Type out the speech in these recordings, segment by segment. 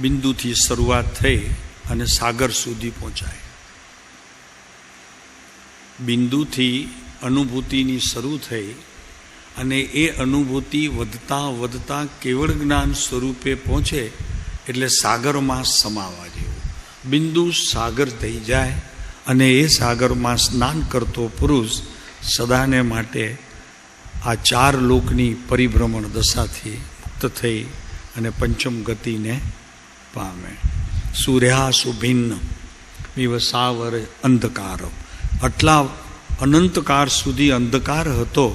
બિંદુથી શરૂઆત થઈ અને સાગર સુધી પહોંચાય. બિંદુથી અનુભૂતિની શરૂ થઈ અને એ અનુભૂતિ વધતા વધતા કેવળ જ્ઞાન સ્વરૂપે પહોંચે એટલે સાગરમાં સમાવા જેવું. બિંદુ સાગર થઈ જાય અને એ સાગરમાં સ્નાન કરતો પુરુષ સદાને માટે આ ચાર લોકની પરિભ્રમણ દશાથી મુક્ત થઈ અને પંચમ ગતિને પામે. સૂર્યાસુ ભિન્ન વિવસાવર અંધકાર. આટલા અનંતકાળ સુધી અંધકાર હતો,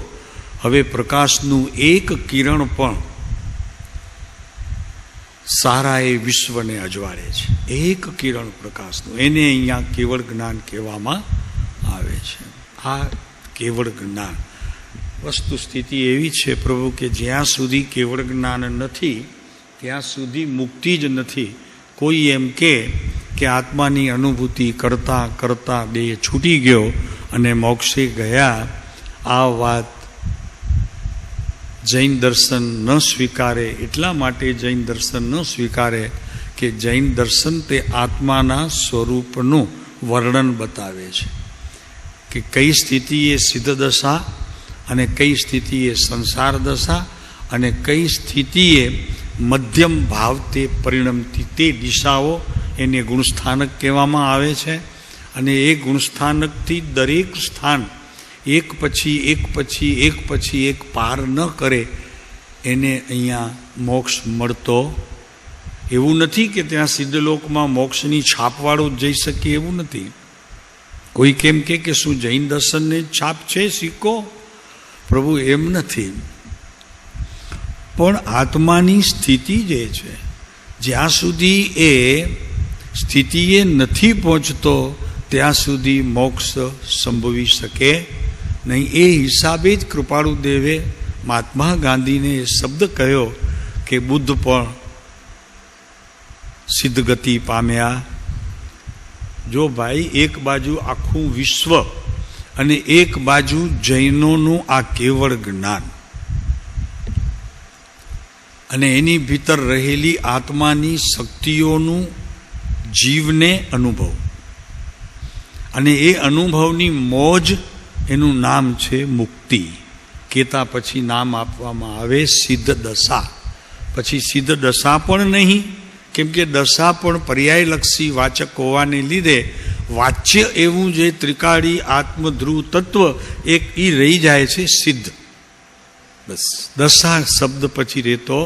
હવે પ્રકાશનું એક કિરણ પણ સારા એ વિશ્વને અજવાળે છે. એક કિરણ પ્રકાશનું, એને અહીંયા કેવળ જ્ઞાન કહેવામાં આવે છે. આ કેવળ જ્ઞાન વસ્તુ સ્થિતિ એવી છે પ્રભુ કે જ્યાં સુધી કેવળ જ્ઞાન નથી ત્યાં સુધી મુક્તિ જ નથી. કોઈ એમ કે આત્માની અનુભૂતિ કરતાં કરતાં દેહ છૂટી ગયો અને મોક્ષે ગયા, આ વાત જૈન દર્શન ન સ્વીકારે. એટલા માટે જૈન દર્શન ન સ્વીકારે કે જૈન દર્શન તે આત્માના સ્વરૂપનું વર્ણન બતાવે છે કે કઈ સ્થિતિ એ સિદ્ધ દશા અને કઈ સ્થિતિ એ સંસાર દશા અને કઈ સ્થિતિએ મધ્યમ ભાવ તે પરિણમતી તે દિશાઓ એને ગુણસ્થાનક કહેવામાં આવે છે. અને એ ગુણસ્થાનકથી દરેક સ્થાન એક પછી એક પછી એક પછી એક પાર ન કરે એને અહીંયા મોક્ષ મળતો. એવું નથી કે ત્યાં સિદ્ધલોકમાં મોક્ષની છાપવાળો જઈ શકે, એવું નથી. કોઈ કેમ કે શું જૈન દર્શનની છાપ છે સિક્કો? પ્રભુ એમ નથી. પણ આત્માની સ્થિતિ જે છે, જ્યાં સુધી એ સ્થિતિએ નથી પહોંચતો ત્યાં સુધી મોક્ષ સંભવી શકે નહીં. એ હિસાબે જ કૃપાળુ દેવે મહાત્મા ગાંધીને એ શબ્દ કહ્યો કે બુદ્ધ પણ સિદ્ધ ગતિ પામ્યા. જો ભાઈ એક બાજુ આખું વિશ્વ અને એક બાજુ જૈનોનું આ કેવળ જ્ઞાન અને એની ભીતર રહેલી આત્માની શક્તિઓનું જીવને અનુભવ, અને એ અનુભવની મોજ, એનું નામ છે મુક્તિ. કહેતા પછી નામ આપવામાં આવે સિદ્ધ દશા. પછી સિદ્ધ દશા પણ નહીં, કેમ કે દશા પણ પર્યાયલક્ષી વાચક હોવાને લીધે વાચ્ય એવું જે ત્રિકાળી આત્મધ્રુવ તત્વ એક એ રહી જાય છે સિદ્ધ. બસ દશા શબ્દ પછી રહેતો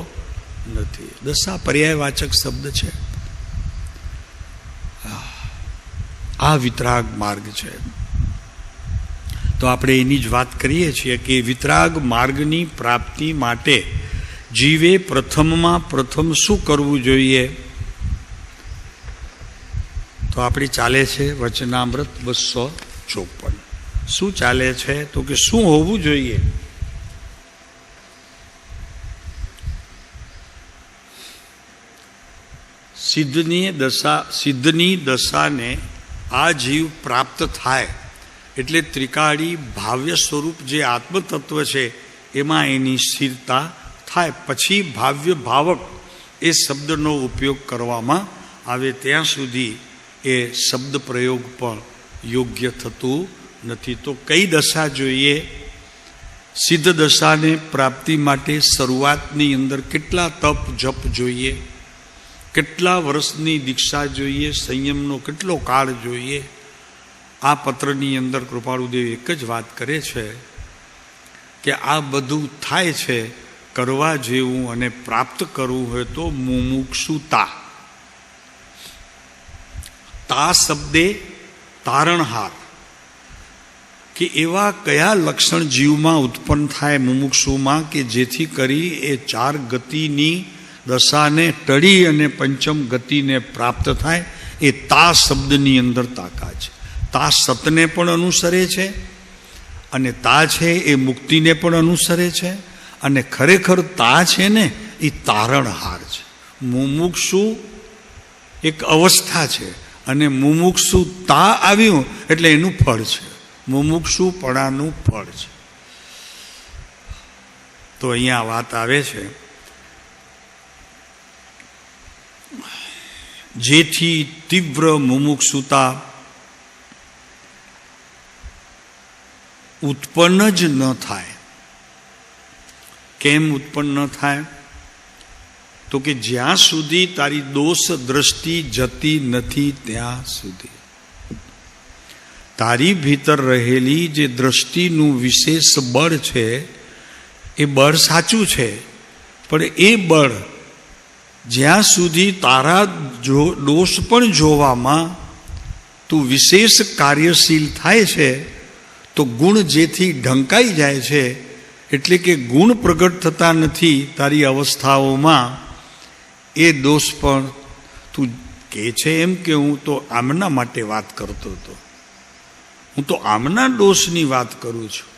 નથી. દશા પર્યાયવાચક શબ્દ છે. આ વિતરાગ માર્ગ છે. તો આપણે એની જ વાત કરીએ છીએ કે વિતરાગ માર્ગની પ્રાપ્તિ માટે જીવે પ્રથમમાં પ્રથમ શું કરવું જોઈએ? તો આપણી ચાલે છે વચનામૃત 254. શું ચાલે છે? તો કે શું હોવું જોઈએ? સિદ્ધની દશાને આ જીવ પ્રાપ્ત થાય એટલે ત્રિકાળી ભાવ્ય સ્વરૂપ જે આત્મતત્વ છે એમાં એની સ્થિરતા થાય. પછી ભાવ્ય ભાવક એ શબ્દનો ઉપયોગ કરવામાં આવે ત્યાં સુધી એ શબ્દ પ્રયોગ પણ યોગ્ય થતું નથી. તો કઈ દશા જોઈએ? સિદ્ધ દશાને પ્રાપ્તિ માટે શરૂઆતની અંદર કેટલા તપ જપ જોઈએ, કેટલા વર્ષની દીક્ષા જોઈએ, સંયમનો કેટલો કાળ જોઈએ? આ પત્રની અંદર કૃપાળુદેવ એક જ વાત કરે છે કે આ બધું થાય છે કરવા જેવું અને પ્રાપ્ત કરવું હોય તો મુમુક્ષુતા. તા શબ્દે તારણહાર કે એવા કયા લક્ષણ જીવમાં ઉત્પન્ન થાય મુમુક્ષુમાં કે જેથી કરી એ 4 ગતિની દશાને ટળી અને પંચમ ગતિને પ્રાપ્ત થાય. એ તા શબ્દની અંદર તાકાત છે. તા સતને પણ અનુસરે છે અને તા છે એ મુક્તિને પણ અનુસરે છે. અને ખરેખર તા છે ને એ તારણહાર છે. મુમુક્ષુ એક અવસ્થા છે અને મુમુક્ષુ તા આવ્યું એટલે એનું ફળ છે. મુમુક્ષુપણાનું ફળ છે. તો અહીંયા વાત આવે છે, જેથી તીવ્ર મુમુક્ષુતા ઉત્પન્ન જ ન થાય. કેમ ઉત્પન્ન ન થાય? તો કે જ્યાં સુધી તારી દોષ દ્રષ્ટિ જતી નથી ત્યાં સુધી તારી ભીતર રહેલી જે દ્રષ્ટિનું વિશેષ બળ છે એ બળ સાચું છે, પણ એ બળ જ્યાં સુધી તારા દોષ પણ જોવામાં તું વિશેષ કાર્યશીલ થાય છે તો ગુણ જેથી ઢંકાઈ જાય છે, એટલે કે ગુણ પ્રગટ થતા નથી તારી અવસ્થાઓમાં, એ દોષ પણ તું કહે છે એમ કે હું તો આમના માટે વાત કરતો હતો, હું તો આમના દોષની વાત કરું છું.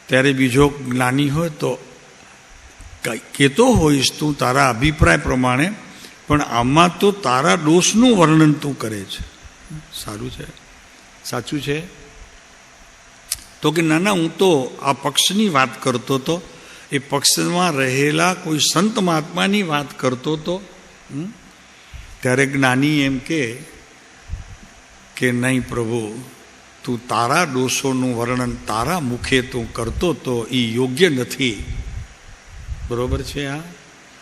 ત્યારે બીજો જ્ઞાની હોય તો કહેતો હોઈશ તું તારા અભિપ્રાય પ્રમાણે, પણ આમાં તો તારા દોષનું વર્ણન તું કરે છે. સારું છે, સાચું છે. તો કે ના ના, હું તો આ પક્ષની વાત કરતો હતો, એ પક્ષમાં રહેલા કોઈ સંત મહાત્માની વાત કરતો હતો. ત્યારે જ્ઞાની એમ કે નહીં પ્રભુ, તું તારા દોષોનું વર્ણન તારા મુખે તું કરતો તો એ યોગ્ય નથી. બરોબર છે.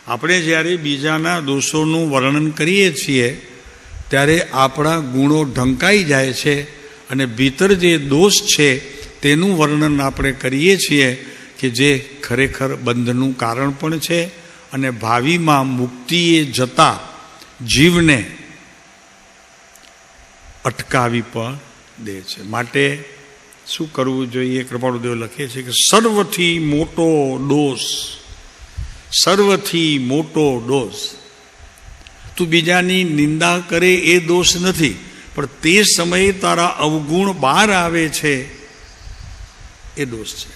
આપણે જ્યારે બીજાના દોષોનું વર્ણન કરીએ છીએ ત્યારે આપણા ગુણો ઢંકાઈ જાય છે અને ભીતર જે દોષ છે તેનું વર્ણન આપણે કરીએ છીએ કે જે ખરેખર બંધનું કારણ પણ છે અને ભાવિમાં મુક્તિએ જતા જીવને અટકાવી પણ દે છે. માટે શું કરવું જોઈએ? કૃપાળુદેવ લખે છે કે સર્વથી મોટો દોષ, સર્વથી મોટો દોષ, તું બીજાની નિંદા કરે એ દોષ નથી, પણ તે સમયે તારા અવગુણ બહાર આવે છે એ દોષ છે.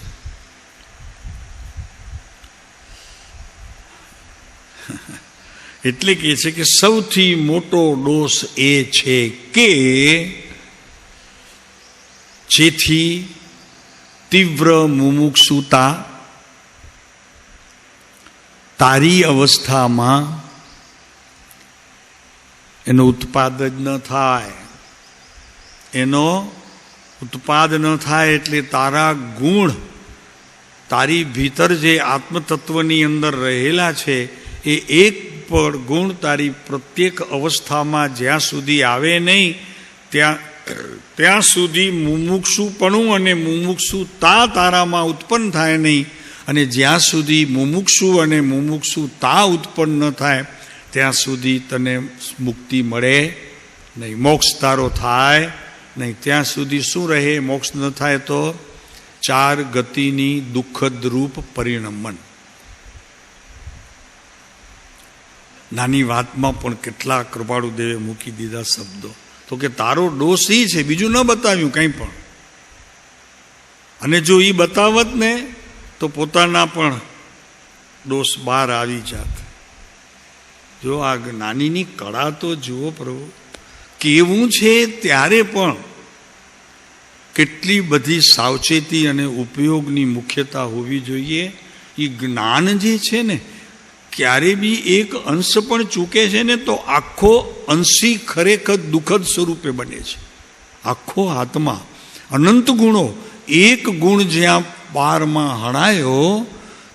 એટલે કે છે કે સૌથી મોટો દોષ એ છે કે જેથી તીવ્ર મુમુક્ષુતા તારી અવસ્થામાં એનો ઉત્પાદ જ ન થાય. એનો ઉત્પાદ ન થાય એટલે તારા ગુણ, તારી ભીતર જે આત્મતત્વની અંદર રહેલા છે એ એક પણ ગુણ તારી પ્રત્યેક અવસ્થામાં જ્યાં સુધી આવે નહીં ત્યાં સુધી મુમુક્ષુપણું અને મુમુક્ષુતા તારામાં ઉત્પન્ન થાય નહીં. અને જ્યાં સુધી મુમુક્ષુ અને મુમુક્ષુતા ઉત્પન્ન ન થાય ત્યાં સુધી તને મુક્તિ મળે નહીં, મોક્ષ તારો થાય નહીં. ત્યાં સુધી શું રહે? મોક્ષ ન થાય તો 4 ગતિની દુઃખદ રૂપ પરિણમન. નાની વાતમાં પણ કેટલા કૃપાળુદેવે મૂકી દીધા શબ્દો. તો કે તારો દોષ એ છે, બીજું ન બતાવ્યું કંઈ પણ. અને જો એ બતાવત ને તો પોતાના પણ દોષ બહાર આવી જાત. જો આ જ્ઞાનીની કળા તો જુઓ પ્રભુ, કેવું છે ત્યારે પણ કેટલી બધી સાવચેતી અને ઉપયોગની મુખ્યતા હોવી જોઈએ. એ જ્ઞાન જે છે ને, ક્યારે બી એક અંશ પણ ચૂકે છે ને તો આખો અંશી ખરેખર દુઃખદ સ્વરૂપે બને છે. આખો આત્મા અનંત ગુણો, એક ગુણ જ્યાં પારમાં હણાયો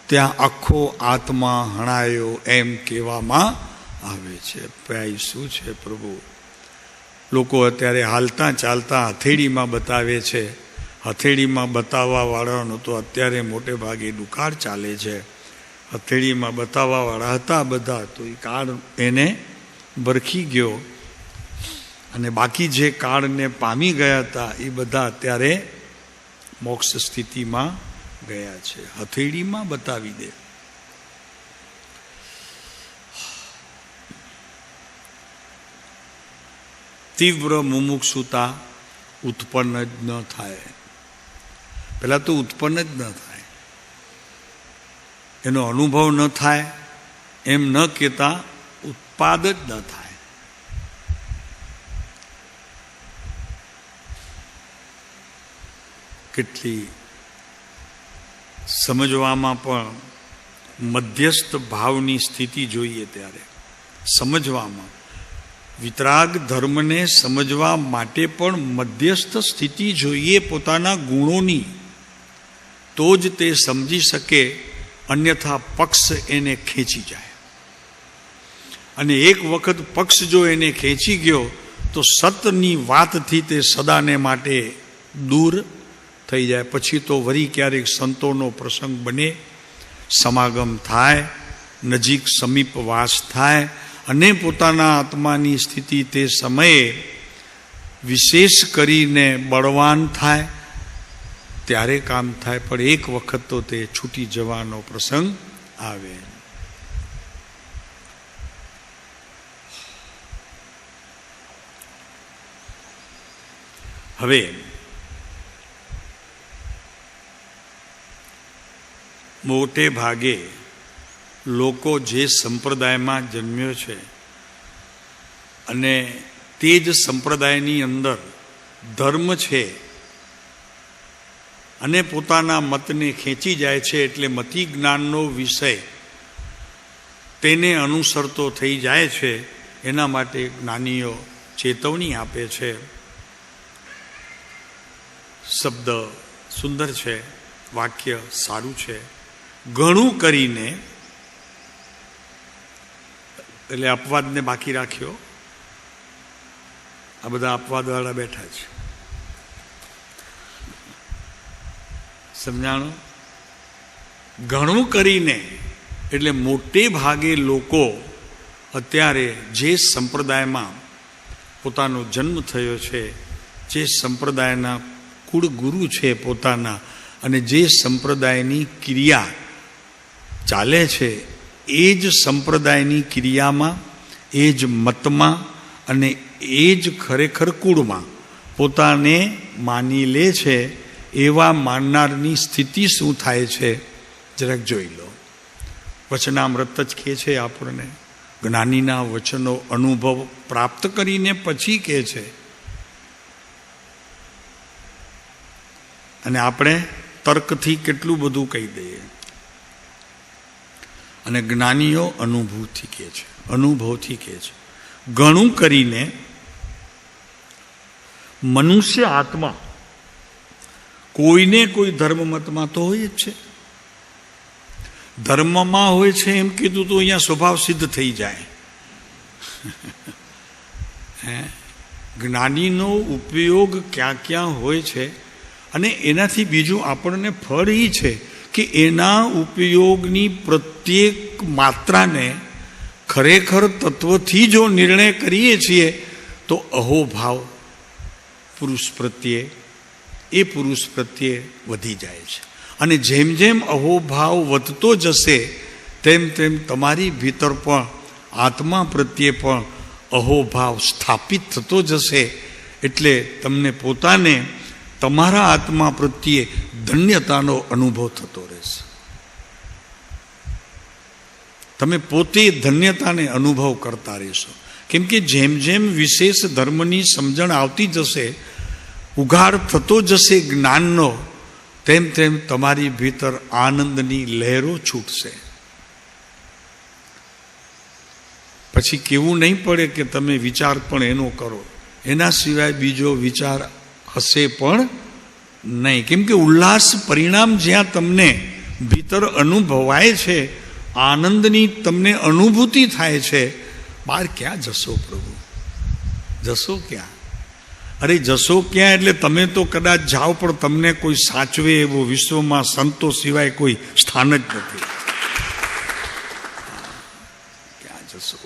ત્યાં આખો આત્મા હણાયો એમ કહેવામાં આવે છે. પ્રાય શું છે પ્રભુ, લોકો અત્યારે હાલતા ચાલતા હથેળીમાં બતાવે છે. હથેળીમાં બતાવવા વાળાનો તો અત્યારે મોટે ભાગે દુકાળ ચાલે છે. હથેળીમાં બતાવવા વાળા હતા બધા, તો એ કાળ એને બરખી ગયો અને બાકી જે કાળને પામી ગયા હતા એ બધા અત્યારે મોક્ષ સ્થિતિમાં ગયા છે. હથેળીમાં બતાવી દે. તીવ્ર મુમુક્ષુતા ઉત્પન્ન જ ન થાય. પહેલાં તો ઉત્પન્ન જ ન થાય, એનો અનુભવ ન થાય, એમ ન કહેતા ઉત્પાદ જ ન થાય. કેટલી સમજવામાં પણ મધ્યસ્થ ભાવની સ્થિતિ જોઈએ. ત્યારે સમજવામાં વિતરાગ ધર્મને સમજવા માટે પણ મધ્યસ્થ સ્થિતિ જોઈએ પોતાના ગુણોની, તો જ તે સમજી શકે. અન્યથા પક્ષ એને ખેંચી જાય, અને એક વખત પક્ષ જો એને ખેંચી ગયો તો સતની વાતથી તે સદાને માટે દૂર થઈ જાય. પછી તો વળી ક્યારેક સંતોનો પ્રસંગ બને, સમાગમ થાય, નજીક સમીપ વાસ થાય, અને પોતાના આત્માની સ્થિતિ તે સમયે વિશેષ કરીને બળવાન થાય, ત્યારે કામ થાય. પણ એક વખત તો તે છૂટી જવાનો પ્રસંગ આવે. હવે મોટે ભાગે લોકો જે સંપ્રદાયમાં જન્મ્યો છે અને તે જ સંપ્રદાયની અંદર ધર્મ છે અને પોતાના મતને ખેંચી જાય છે, એટલે મતિ જ્ઞાનનો વિષય તેને અનુસરતો થઈ જાય છે. એના માટે જ્ઞાનીઓ ચેતવણી આપે છે. શબ્દ સુંદર છે, વાક્ય સારું છે. ઘણું કરીને, એટલે અપવાદને બાકી રાખ્યો. આ બધા અપવાદવાળા બેઠા છે, સમજાણું? ઘણું કરીને એટલે મોટે ભાગે લોકો અત્યારે જે સંપ્રદાયમાં પોતાનો જન્મ થયો છે, જે સંપ્રદાયના કુળગુરુ છે પોતાના, અને જે સંપ્રદાયની ક્રિયા ચાલે છે, એ જ સંપ્રદાયની ક્રિયામાં, એ જ મતમાં અને એ જ ખરેખર કુળમાં પોતાને માની લે છે. એવા માનનારની સ્થિતિ શું થાય છે જરાક જોઈ લો. વચનામૃત જ કહે છે આપણને, જ્ઞાનીના વચનો અનુભવ પ્રાપ્ત કરીને પછી કહે છે. અને આપણે તર્કથી કેટલું બધું કહી દઈએ, અને જ્ઞાનીઓ અનુભવથી કહે છે, અનુભવથી કહે છે. ઘણું કરીને મનુષ્ય આત્મા કોઈને કોઈ ધર્મમતમાં તો હોય જ છે. ધર્મમાં હોય છે એમ કીધું તો અહીંયા સ્વભાવ સિદ્ધ થઈ જાય. જ્ઞાનીનો ઉપયોગ ક્યાં ક્યાં હોય છે, અને એનાથી બીજું આપણને ફળ એ છે કે એના ઉપયોગની પ્રત્યેક માત્રાને ખરેખર તત્વથી જો નિર્ણય કરીએ છીએ તો અહોભાવ પુરુષ પ્રત્યે, એ પુરુષ પ્રત્યે વધી જાય છે. અને જેમ જેમ અહોભાવ વધતો જશે તેમ તેમ તમારી ભીતર પણ આત્મા પ્રત્યે પણ અહોભાવ સ્થાપિત થતો જશે. એટલે તમને પોતાને તમારા આત્મા પ્રત્યે ધન્યતાનો અનુભવ થતો રહેશે. તમે પોતે ધન્યતાને અનુભવ કરતા રહેશો. કેમ કે જેમ જેમ વિશેષ ધર્મની સમજણ આવતી જશે, ઉઘાડ થતો જશે જ્ઞાનનો, તેમ તેમ તમારી ભીતર આનંદની લહેરો છૂટશે. પછી કેવું નહીં પડે કે તમે વિચાર પણ એનો કરો, એના સિવાય બીજો વિચાર હશે પણ નહીં. કેમ કે ઉલ્લાસ પરિણામ જ્યાં તમને ભીતર અનુભવાય છે, આનંદની તમને અનુભૂતિ થાય છે, બહાર ક્યાં જશો પ્રભુ? જશો ક્યાં? અરે જશો ક્યાં એટલે તમે તો કદાચ જાઓ, પણ તમને કોઈ સાચવે એવો વિશ્વમાં સંતો સિવાય કોઈ સ્થાન જ નથી. ક્યાં જશો?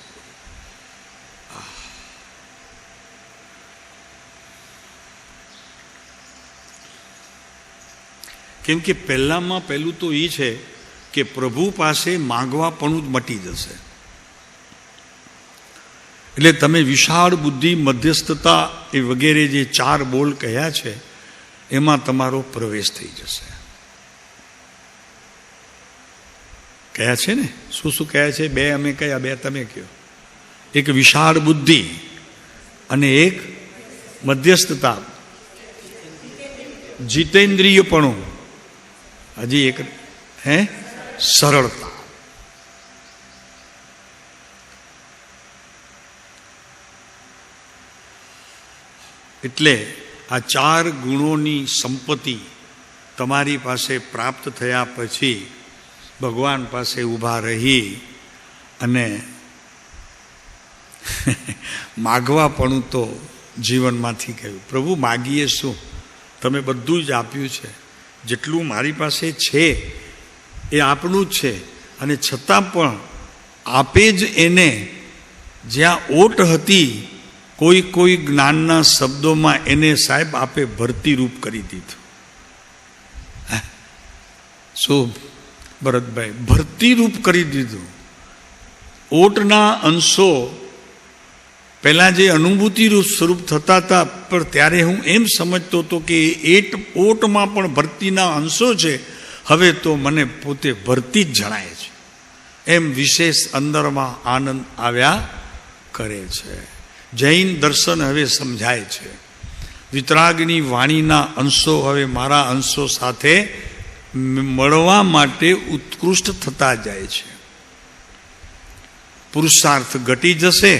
કેમ કે પહેલામાં પહેલું તો એ છે કે પ્રભુ પાસે માંગવાપણું જ મટી જશે. એટલે તમે વિશાળ બુદ્ધિ, મધ્યસ્થતા એ વગેરે જે 4 બોલ કહ્યા છે એમાં તમારો પ્રવેશ થઈ જશે. કયા છે ને, શું શું કયા છે? 2 અમે કયા, 2 તમે કહો. એક વિશાળ બુદ્ધિ અને એક મધ્યસ્થતા, જીતેન્દ્રિયપણું, હજી એક સરળતા. એટલે આ 4 ગુણોની સંપત્તિ તમારી પાસે પ્રાપ્ત થયા પછી ભગવાન પાસે ઊભા રહી અને માગવાપણું તો જીવનમાંથી ગયું. પ્રભુ માગીએ શું? તમે બધું જ આપ્યું છે. જેટલું મારી પાસે છે એ આપનું જ છે, અને છતાં પણ આપે જ એને જ્યાં ઓટ હતી કોઈ જ્ઞાનના શબ્દોમાં એને સાહેબ આપે ભરતીરૂપ કરી દીધું. શું ભરતભાઈ? ભરતીરૂપ કરી દીધું. ઓટના અંશો પહેલાં જે અનુભૂતિરૂપ સ્વરૂપ થતા હતા, પણ ત્યારે હું એમ સમજતો હતો કે ઓટમાં પણ ભરતીના અંશો છે. હવે તો મને પોતે ભરતી જ જણાય છે. એમ વિશેષ અંદરમાં આનંદ આવ્યા કરે છે. જૈન દર્શન હવે સમજાય છે. વિતરાગની વાણીના અંશો હવે મારા અંશો સાથે મળવા માટે ઉત્કૃષ્ટ થતા જાય છે. પુરુષાર્થ ઘટી જશે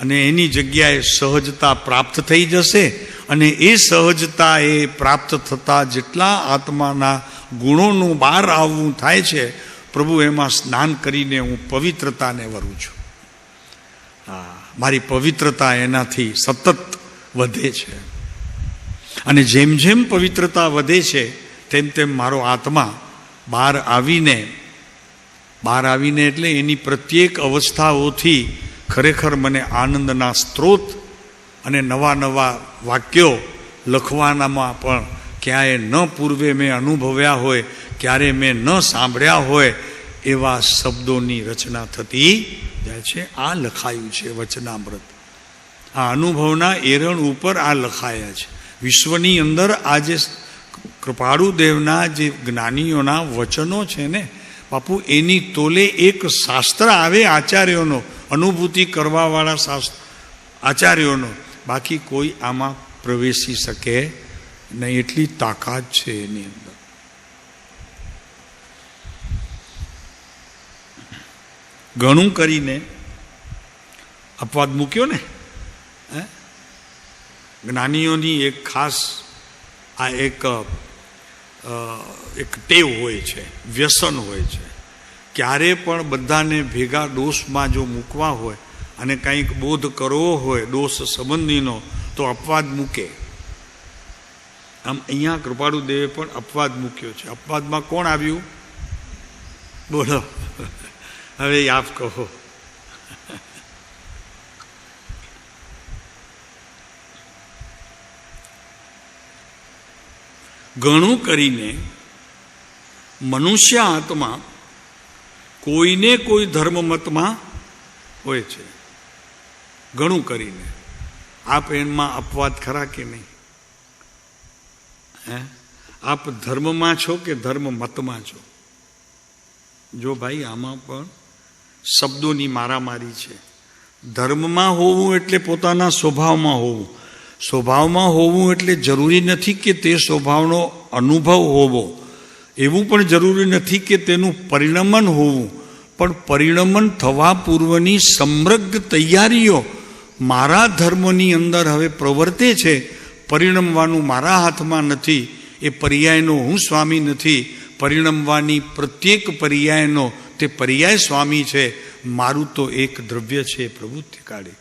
અને એની જગ્યાએ સહજતા પ્રાપ્ત થઈ જશે, અને એ સહજતા એ પ્રાપ્ત થતા જેટલા આત્માના ગુણોનું બહાર આવવું થાય છે, પ્રભુ એમાં સ્નાન કરીને હું પવિત્રતાને વરું છું. મારી પવિત્રતા એનાથી સતત વધે છે, અને જેમ જેમ પવિત્રતા વધે છે તેમ તેમ મારો આત્મા બહાર આવીને એટલે એની પ્રત્યેક અવસ્થાઓથી ખરેખર મને આનંદના સ્ત્રોત અને નવા નવા વાક્યો લખવાનામાં પણ ક્યાંય ન પૂર્વે મેં અનુભવ્યા હોય, ક્યારે મેં ન સાંભળ્યા હોય એવા શબ્દોની રચના થતી જાય છે. આ લખાયું છે વચનામૃત. આ અનુભવના એરણ ઉપર આ લખાયા છે. વિશ્વની અંદર આ જે કૃપાળુદેવના જે જ્ઞાનીઓના વચનો છે ને બાપુ, એની તોલે એક શાસ્ત્ર આવે આચાર્યોનો, અનુભૂતિ કરવાવાળા શાસ્ત્ર આચાર્યોનો. બાકી કોઈ આમાં પ્રવેશી શકે નહીં, એટલી તાકાત છે એની અંદર. ઘણું કરીને અપવાદ મૂક્યો ને, જ્ઞાનીઓની એક ખાસ આ એક ટેવ હોય છે, વ્યસન હોય છે. ક્યારે પણ બધાને ભેગા દોષમાં જો મૂકવા હોય અને કંઈક બોધ કરવો હોય દોષ સંબંધીનો, તો અપવાદ મૂકે. આમ અહીંયા કૃપાળુદેવે પણ અપવાદ મૂક્યો છે. અપવાદમાં કોણ આવ્યું? બોલો હવે આપ કહો. ઘણું કરીને મનુષ્ય આત્મા કોઈને કોઈ ધર્મમતમાં હોય છે. ઘણું કરીને આપ એમાં અપવાદ ખરા કે નહીં? આપ ધર્મમાં છો કે ધર્મમતમાં છો? જો ભાઈ, આમાં પણ શબ્દોની મારામારી છે. ધર્મમાં હોવું એટલે પોતાના સ્વભાવમાં હોવું. સ્વભાવમાં હોવું એટલે જરૂરી નથી કે તે સ્વભાવનો અનુભવ હોવો. એવું પણ જરૂરી નથી કે તેનું પરિણમન હોવું. પણ પરિણમન થવા પૂર્વની સમગ્ર તૈયારીઓ મારા ધર્મની અંદર હવે પ્રવર્તે છે. પરિણમવાનું મારા હાથમાં નથી. એ પર્યાયનો હું સ્વામી નથી. પરિણમવાની પ્રત્યેક પર્યાયનો તે પર્યાય સ્વામી છે. મારું તો એક દ્રવ્ય છે પ્રભુત્વ કાળે.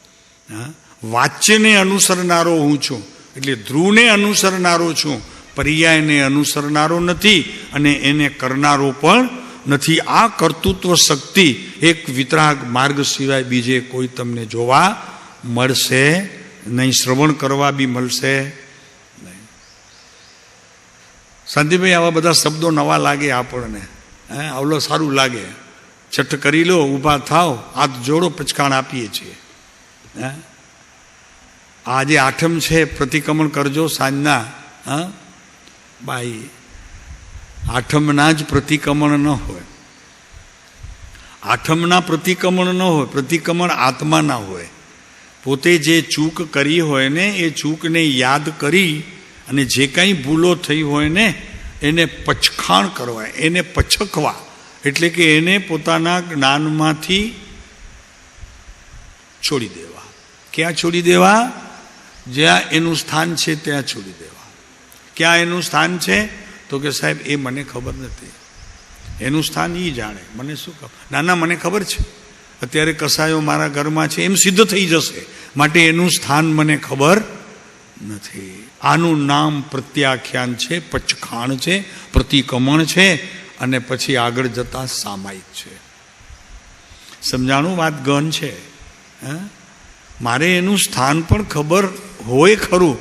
વાચ્યને અનુસરનારો હું છું, એટલે ધ્રુવને અનુસરનારો છું. પર્યાયને અનુસરનારો નથી અને એને કરનારો પણ નથી. આ કર્તૃત્વ શક્તિ એક વિતરાગ માર્ગ સિવાય બીજે કોઈ તમને જોવા મળશે નહીં. શ્રવણ કરવા બી મળશે નહીં. શાંતિભાઈ, આવા બધા શબ્દો નવા લાગે આપણને, આવલો સારું લાગે. છઠ કરી લો, ઊભા થાવ, હાથ જોડો, પચકાણ આપીએ છીએ. આજે આઠમ છે, પ્રતિક્રમણ કરજો સાંજના. ભાઈ, આઠમના જ પ્રતિક્રમણ ન હોય, આઠમના પ્રતિક્રમણ ન હોય, પ્રતિક્રમણ આત્માના હોય. પોતે જે ચૂક કરી હોય ને એ ચૂકને યાદ કરી અને જે કાંઈ ભૂલો થઈ હોય ને એને પચખાણ કરવા, એને પછકવા, એટલે કે એને પોતાના જ્ઞાનમાંથી છોડી દેવા. ક્યાં છોડી દેવા? જ્યાં એનું સ્થાન છે ત્યાં છોડી દેવા. ક્યાં એનું સ્થાન છે? તો કે સાહેબ એ મને ખબર નથી, એનું સ્થાન એ જાણે, મને શું ખબર. ના, મને ખબર છે, અત્યારે કસાયો મારા ઘરમાં છે, એમ સિદ્ધ થઈ જશે, માટે એનું સ્થાન મને ખબર નથી. આનું નામ પ્રત્યાખ્યાન છે, પચખાણ છે, પ્રતિક્રમણ છે, અને પછી આગળ જતા સામાયિક છે. સમજાણું? વાત ગહન છે. મારે એનું સ્થાન પણ ખબર હોય ખરું,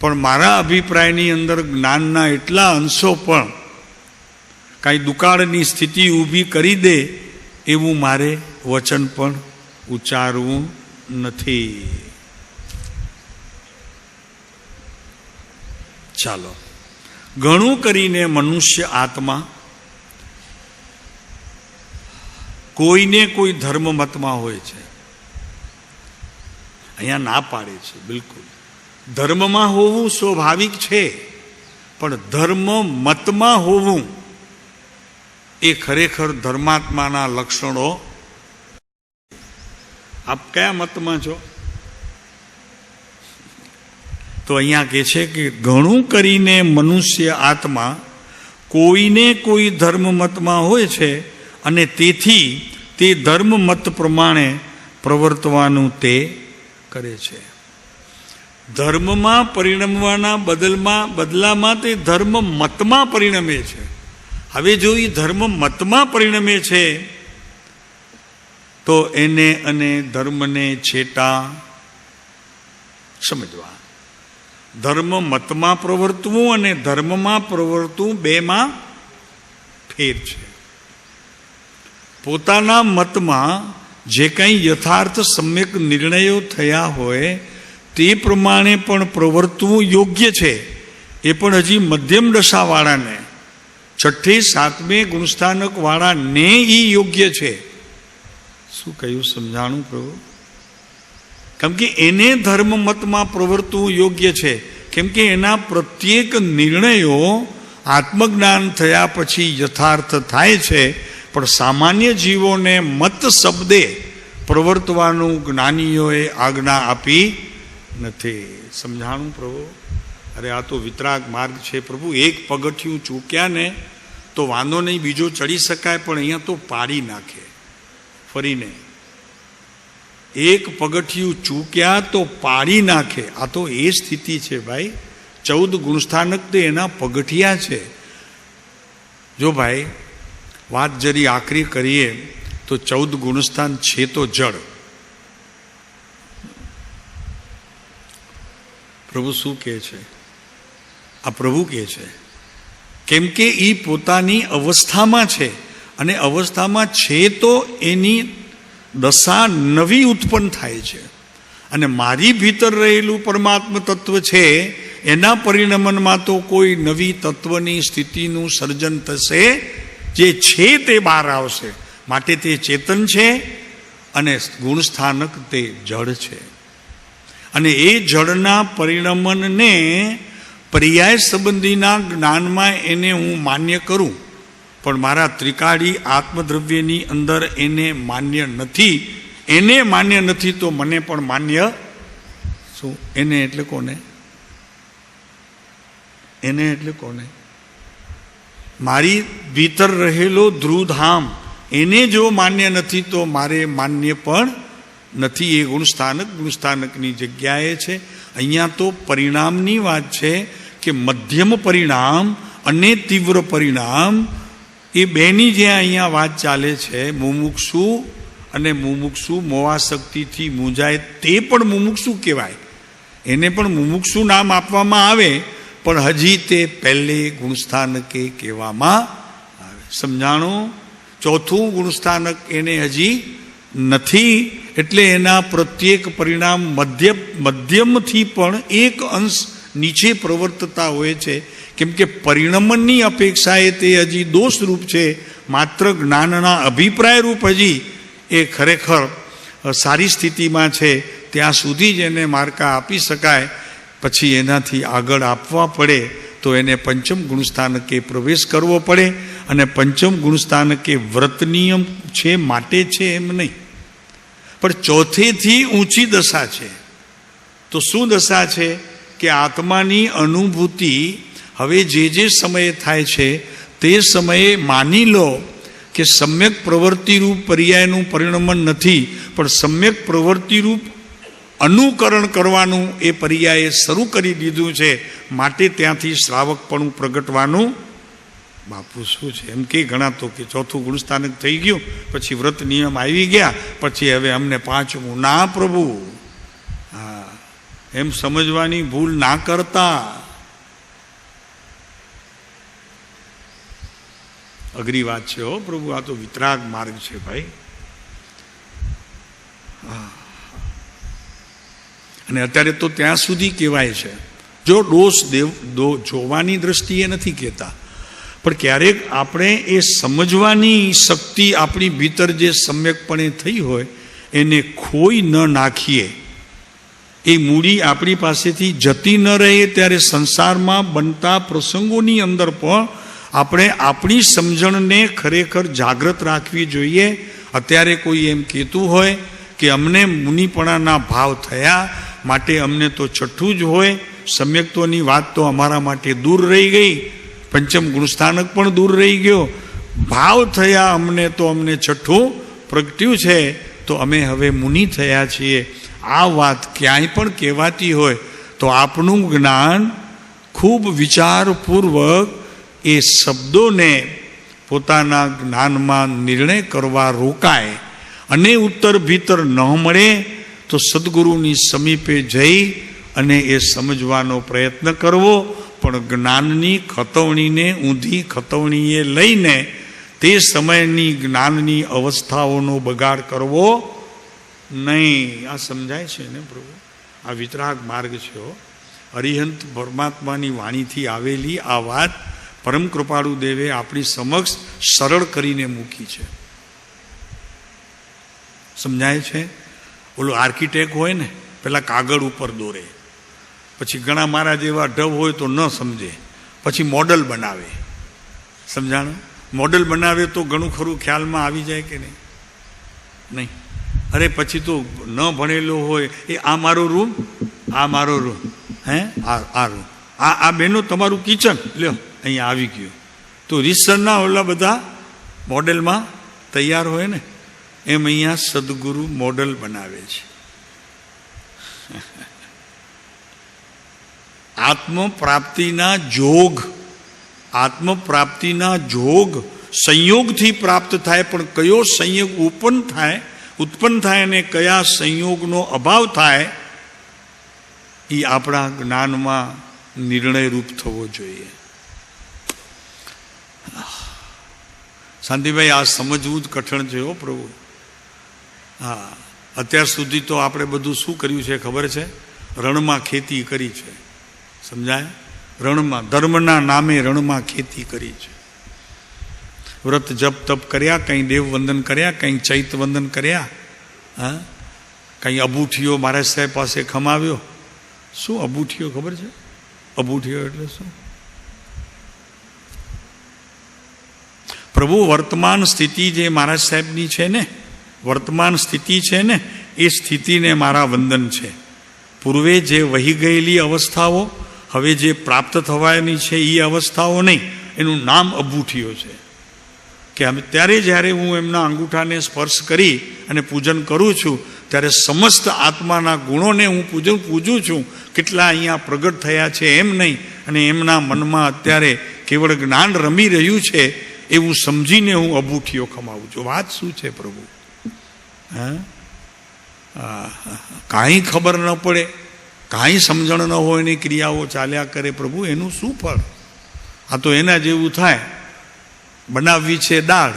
પણ મારા અભિપ્રાયની અંદર જ્ઞાનના એટલા અંશો પણ કાંઈ દુકાળની સ્થિતિ ઊભી કરી દે એવું મારે વચન પણ ઉચ્ચારવું નથી. ચાલો, ઘણું કરીને મનુષ્ય આત્મા કોઈને કોઈ ધર્મમતમાં હોય છે. અહીંયા ના પાડે છે બિલકુલ. ધર્મમાં હોવું સ્વાભાવિક છે, પણ ધર્મ મતમાં હોવું એ ખરેખર ધર્માત્માના લક્ષણો. આપ કયા મતમાં છો? તો અહીંયા કહે છે કે ઘણું કરીને મનુષ્ય આત્મા કોઈને કોઈ ધર્મમતમાં હોય છે અને તેથી તે ધર્મમત પ્રમાણે પ્રવર્તવાનું તે કરે છે. ધર્મમાં પરિણમવાના બદલામાં તે ધર્મ મતમાં પરિણમે છે. હવે જો એ ધર્મ મતમાં પરિણમે છે તો એને અને ધર્મને છેટા સમજવા. ધર્મ મતમાં પ્રવર્તવું અને ધર્મમાં પ્રવર્તવું બેમાં ફેર છે. પોતાના મતમાં જે કંઈ યથાર્થ સમ્યક નિર્ણયો થયા હોય તે પ્રમાણે પણ પ્રવર્તવું યોગ્ય છે. એ પણ હજી મધ્યમ દશાવાળાને, છઠ્ઠે સાતમે ગુણસ્થાનક વાળાને એ યોગ્ય છે. શું કહ્યું? સમજાણું પ્રભુ? કેમ કે એને ધર્મ મતમાં પ્રવર્તવું યોગ્ય છે, કેમ કે એના પ્રત્યેક નિર્ણયો આત્મજ્ઞાન થયા પછી યથાર્થ થાય છે. પણ સામાન્ય જીવોને મત શબ્દે પ્રવર્તવાનું જ્ઞાનીઓએ આજ્ઞા આપી નથી. સમજાણું પ્રભુ? અરે આ તો વિતરાગ માર્ગ છે પ્રભુ. એક પગથિયું ચૂક્યા ને તો વાંધો નહીં, બીજો ચડી શકાય, પણ અહીંયા તો પાડી નાખે ફરીને. એક પગથિયું ચૂક્યા તો પાડી નાખે. આ તો એ સ્થિતિ છે ભાઈ. 14 ગુણસ્થાનક તો એના પગથિયા છે. જો ભાઈ વાત જરી આકરી કરીએ તો 14 ગુણસ્થાન છે તો જળ. પ્રભુ શું કહે છે? આ પ્રભુ કહે છે કેમ કે એ પોતાની અવસ્થામાં છે, અને અવસ્થામાં છે તો એની દશા નવી ઉત્પન્ન થાય છે. અને મારી ભીતર રહેલું પરમાત્મ તત્વ છે, એના પરિણમનમાં તો કોઈ નવી તત્વની સ્થિતિનું સર્જન થશે. જે છે તે બહાર આવશે. માટે તે ચેતન છે અને ગુણસ્થાનક તે જળ છે. અને એ જળના પરિણમનને પર્યાય સંબંધીના જ્ઞાનમાં એને હું માન્ય કરું, પણ મારા ત્રિકાળી આત્મદ્રવ્યની અંદર એને માન્ય નથી. એને માન્ય નથી તો મને પણ માન્ય શું? એને એટલે કોને? એને એટલે કોને? મારી ભીતર રહેલો ધ્રુવધામ, એને જો માન્ય નથી તો મારે માન્ય પણ નથી. એ ગુણસ્થાનકની જગ્યાએ છે. અહીંયા તો પરિણામની વાત છે કે મધ્યમ પરિણામ અને તીવ્ર પરિણામ એ બેની જ્યાં અહીંયા વાત ચાલે છે. મુમુક્ષુ અને મુમુક્ષુ મોહાશક્તિથી મૂંઝાય તે પણ મુમુક્ષુ કહેવાય. એને પણ મુમુક્ષુ નામ આપવામાં આવે, પણ હજી તે પહેલે ગુણસ્થાનકે કહેવામાં આવે. સમજાણું? ચોથું ગુણસ્થાનક એને હજી નથી, એટલે એના પ્રત્યેક પરિણામ મધ્યમથી પણ એક અંશ નીચે પ્રવર્તતા હોય છે. કેમ કે પરિણમનની અપેક્ષાએ તે હજી દોષરૂપ છે. માત્ર જ્ઞાનના અભિપ્રાય રૂપ હજી એ ખરેખર સારી સ્થિતિમાં છે. ત્યાં સુધી જ એને માર્કા આપી શકાય. પછી એનાથી આગળ આપવા પડે તો એને પંચમ ગુણસ્થાનકે પ્રવેશ કરવો પડે. અને પંચમ ગુણસ્થાનકે વ્રત નિયમ છે માટે છે એમ નહીં, પણ ચોથેથી ઊંચી દશા છે. તો શું દશા છે? કે આત્માની અનુભૂતિ હવે જે સમયે થાય છે તે સમયે માની લો કે સમ્યક પ્રવૃત્તિરૂપ પર્યાયનું પરિણમન નથી, પણ સમ્યક પ્રવૃત્તિરૂપ અનુકરણ કરવાનું એ પર્યાયે શરૂ કરી દીધું છે. માટે ત્યાંથી શ્રાવકપણું પ્રગટવાનું. બાપુ શું છે એમ કે ઘણા તો કે ચોથું ગુણસ્થાનક થઈ ગયું, પછી વ્રત નિયમ આવી ગયા, પછી હવે અમને પાંચમું. ના પ્રભુ, હા, એમ સમજવાની ભૂલ ના કરતા. અઘરી વાત છે હો પ્રભુ, આ તો વિતરાગ માર્ગ છે ભાઈ. અને અત્યારે તો ત્યાં સુધી કહેવાય છે, જો દોષ જોવાની દ્રષ્ટિએ નથી કહેતા, પણ ક્યારેક આપણે એ સમજવાની શક્તિ આપણી ભીતર જે સમ્યકપણે થઈ હોય એને ખોઈ ન નાખીએ, એ મૂડી આપણી પાસેથી જતી ન રહે, ત્યારે સંસારમાં બનતા પ્રસંગોની અંદર પણ આપણે આપણી સમજણને ખરેખર જાગૃત રાખવી જોઈએ. અત્યારે કોઈ એમ કહેતું હોય કે અમને મુનિપણાના ભાવ થયા માટે અમને તો છઠ્ઠું જ હોય, સમ્યક્ત્વની વાત તો અમારા માટે દૂર રહી ગઈ, પંચમ ગુણસ્થાનક પણ દૂર રહી ગયો, ભાવ થયા અમને તો અમને છઠ્ઠું પ્રગટ્યું છે, તો અમે હવે મુનિ થયા છીએ. આ વાત ક્યાંય પણ કહેવાતી હોય તો આપનું જ્ઞાન ખૂબ વિચારપૂર્વક એ શબ્દોને પોતાના જ્ઞાનમાં નિર્ણય કરવા રોકાય. અને ઉત્તર ભીતર ન મળે તો સદગુરુની સમીપે જઈ અને એ સમજવાનો પ્રયત્ન કરવો. પણ જ્ઞાનની ખતવણીને ઊંધી ખતવણીએ લઈને તે સમયની જ્ઞાનની અવસ્થાઓનો બગાડ કરવો નહીં. આ સમજાય છે ને પ્રભુ? આ વિતરાગ માર્ગ છે. અરિહંત પરમાત્માની વાણીથી આવેલી આ વાત પરમ કૃપાળુ દેવે આપણી સમક્ષ સરળ કરીને મૂકી છે. સમજાય છે? ઓલો આર્કિટેક્ટ હોય ને, પેલા કાગળ ઉપર દોરે, પછી ઘણા મારા જેવા ઢબ હોય તો ન સમજે, પછી મોડલ બનાવે. સમજાણું? મોડલ બનાવે તો ઘણું ખરું ખ્યાલમાં આવી જાય કે નહીં? અરે પછી તો ન ભણેલો હોય એ આ મારો રૂમ, આ મારો રૂમ, હે આ રૂમ, આ બેનો તમારું કિચન લ્યો અહીંયા આવી ગયું. તો રીસરના ઓલા બધા મોડેલમાં તૈયાર હોય ને, એમ અહીંયા સદગુરુ મોડલ બનાવે છે. આત્મપ્રાપ્તિના જોગ સંયોગથી પ્રાપ્ત થાય, પણ કયો સંયોગ ઉત્પન્ન થાય અને કયા સંયોગનો અભાવ થાય એ આપણા જ્ઞાનમાં નિર્ણયરૂપ થવો જોઈએ. શાંતિભાઈ, આ સમજવું જ કઠણ છે હો પ્રભુ. હા, અત્યાર સુધી તો આપણે બધું શું કર્યું છે ખબર છે? રણમાં ખેતી કરી છે. સમજાય? રણમાં, ધર્મના નામે રણમાં ખેતી કરી છે. વ્રત જપ તપ કર્યા, કંઈ દેવવંદન કર્યા, કંઈ ચૈતવંદન કર્યા, હા, કંઈ અબૂઠીઓ મહારાજ સાહેબ પાસે ખમાવ્યો. શું અબૂઠીઓ ખબર છે? અબૂઠીઓ એટલે શું? પ્રભુ, વર્તમાન સ્થિતિ જે મહારાજ સાહેબની છે ને, વર્તમાન સ્થિતિ છે ને, એ સ્થિતિને મારા વંદન છે. પૂર્વે જે વહી ગયેલી અવસ્થાઓ, હવે જે પ્રાપ્ત થવાની છે એ અવસ્થાઓ નહીં, એનું નામ અબૂઠીઓ છે. કે ત્યારે જ્યારે હું એમના અંગૂઠાને સ્પર્શ કરી અને પૂજન કરું છું, ત્યારે સમસ્ત આત્માના ગુણોને હું પૂજું છું. કેટલા અહીંયા પ્રગટ થયા છે એમ નહીં, અને એમના મનમાં અત્યારે કેવળ જ્ઞાન રમી રહ્યું છે એવું સમજીને હું અબૂઠીઓ ખમાવું છું. વાત શું છે પ્રભુ? હા, કાંઈ ખબર ન પડે કાંઈ સમજણ ન હોય એની ક્રિયાઓ ચાલ્યા કરે, પ્રભુ એનું શું ફળ? આ તો એના જેવું થાય, બનાવવી છે દાળ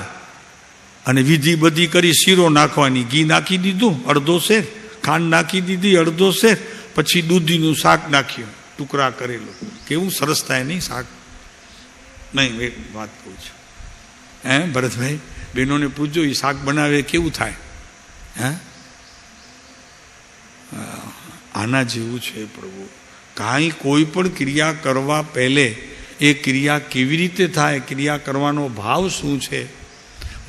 અને વિધિ બધી કરી, શીરો નાખવાની, ઘી નાખી દીધું અડધો શેર, ખાંડ નાખી દીધી અડધો શેર, પછી દૂધીનું શાક નાખ્યું, ટુકડા કરેલું, કેવું સરસ થાય નહીં શાક? નહીં, એક વાત કહું છું, ભરતભાઈ, બહેનોને પૂછજો એ શાક બનાવે કેવું થાય? આના જેવું છે પ્રભુ. કાંઈ કોઈ પણ ક્રિયા કરવા પહેલે એ ક્રિયા કેવી રીતે થાય, ક્રિયા કરવાનો ભાવ શું છે,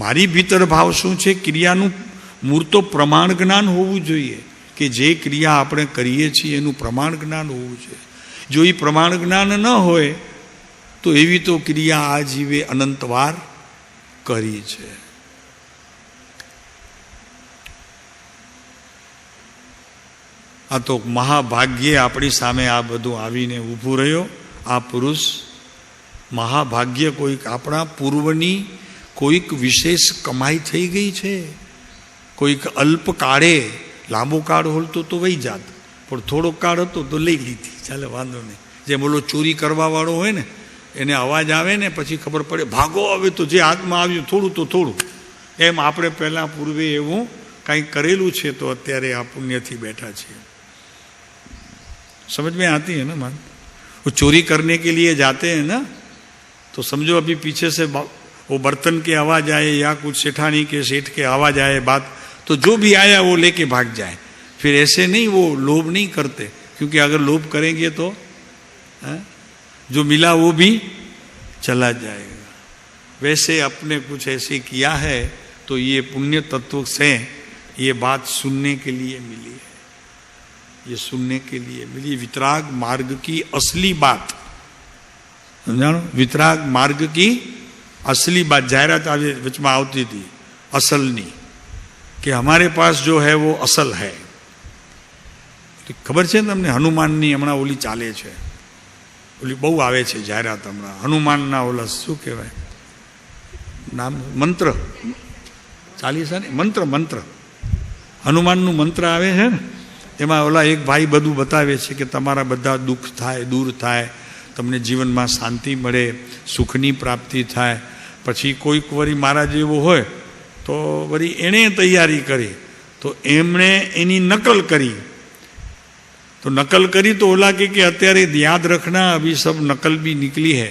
મારી ભીતર ભાવ શું છે, ક્રિયાનું મૂર્તો પ્રમાણ જ્ઞાન હોવું જોઈએ કે જે ક્રિયા આપણે કરીએ છીએ એનું પ્રમાણ જ્ઞાન હોવું જોઈએ. જો એ પ્રમાણ જ્ઞાન ન હોય તો એવી તો ક્રિયા આ જીવે અનંતવાર કરી છે. આ તો મહાભાગ્યે આપણી સામે આ બધું આવીને ઊભું રહ્યો. આ પુરુષ મહાભાગ્ય, કોઈક આપણા પૂર્વની કોઈક વિશેષ કમાઈ થઈ ગઈ છે. કોઈક અલ્પ કાળે, લાંબો કાળ હોતો તો વહી જાત, પણ થોડો કાળ હતો તો લઈ લીધી, ચાલે વાંધો નહીં. જેમ બોલો ચોરી કરવા વાળો હોય ને, એને અવાજ આવે ને પછી ખબર પડે ભાગો, હવે તો જે હાથમાં આવ્યું થોડું તો થોડું. એમ આપણે પહેલાં પૂર્વે એવું કંઈક કરેલું છે તો અત્યારે આ પુણ્યથી બેઠા છીએ. समझ में आती है ना मान? वो चोरी करने के लिए जाते हैं ना, तो समझो अभी पीछे से वो बर्तन के आवाज आए या कुछ सेठानी के सेठ के आवाज आए बात, तो जो भी आया वो लेके भाग जाए. फिर ऐसे नहीं, वो लोभ नहीं करते, क्योंकि अगर लोभ करेंगे तो जो मिला वो भी चला जाएगा. वैसे अपने कुछ ऐसे किया है तो ये पुण्य तत्व से ये बात सुनने के लिए मिली है, ये सुनने के लिए मिली. वितराग मार्ग की असली बात, समझाणो? वितराग मार्ग की असली बात. जाहिरात आज वचમાં આવતી હતી અસલની, કે हमारे पास जो है वो असल है. ખબર છે ને તમને? હનુમાનની હમણાં ઓલી ચાલે છે, ઓલી બહુ આવે છે જાહેરાત હમણાં. હનુમાનના ઓલા શું કહેવાય નામ, મંત્ર ચાલીસા ને મંત્ર હનુમાનનું મંત્ર આવે છે ને, એમાં ઓલા એક ભાઈ બધું બતાવે છે કે તમારા બધા દુઃખ થાય, દૂર થાય, તમને જીવનમાં શાંતિ મળે, સુખની પ્રાપ્તિ થાય. પછી કોઈક વળી મારા જેવો હોય તો વળી એણે તૈયારી કરી, તો એમણે એની નકલ કરી, तो नकल करी तो ओला के अत्यारे याद रखना अभी सब नकल भी निकली है.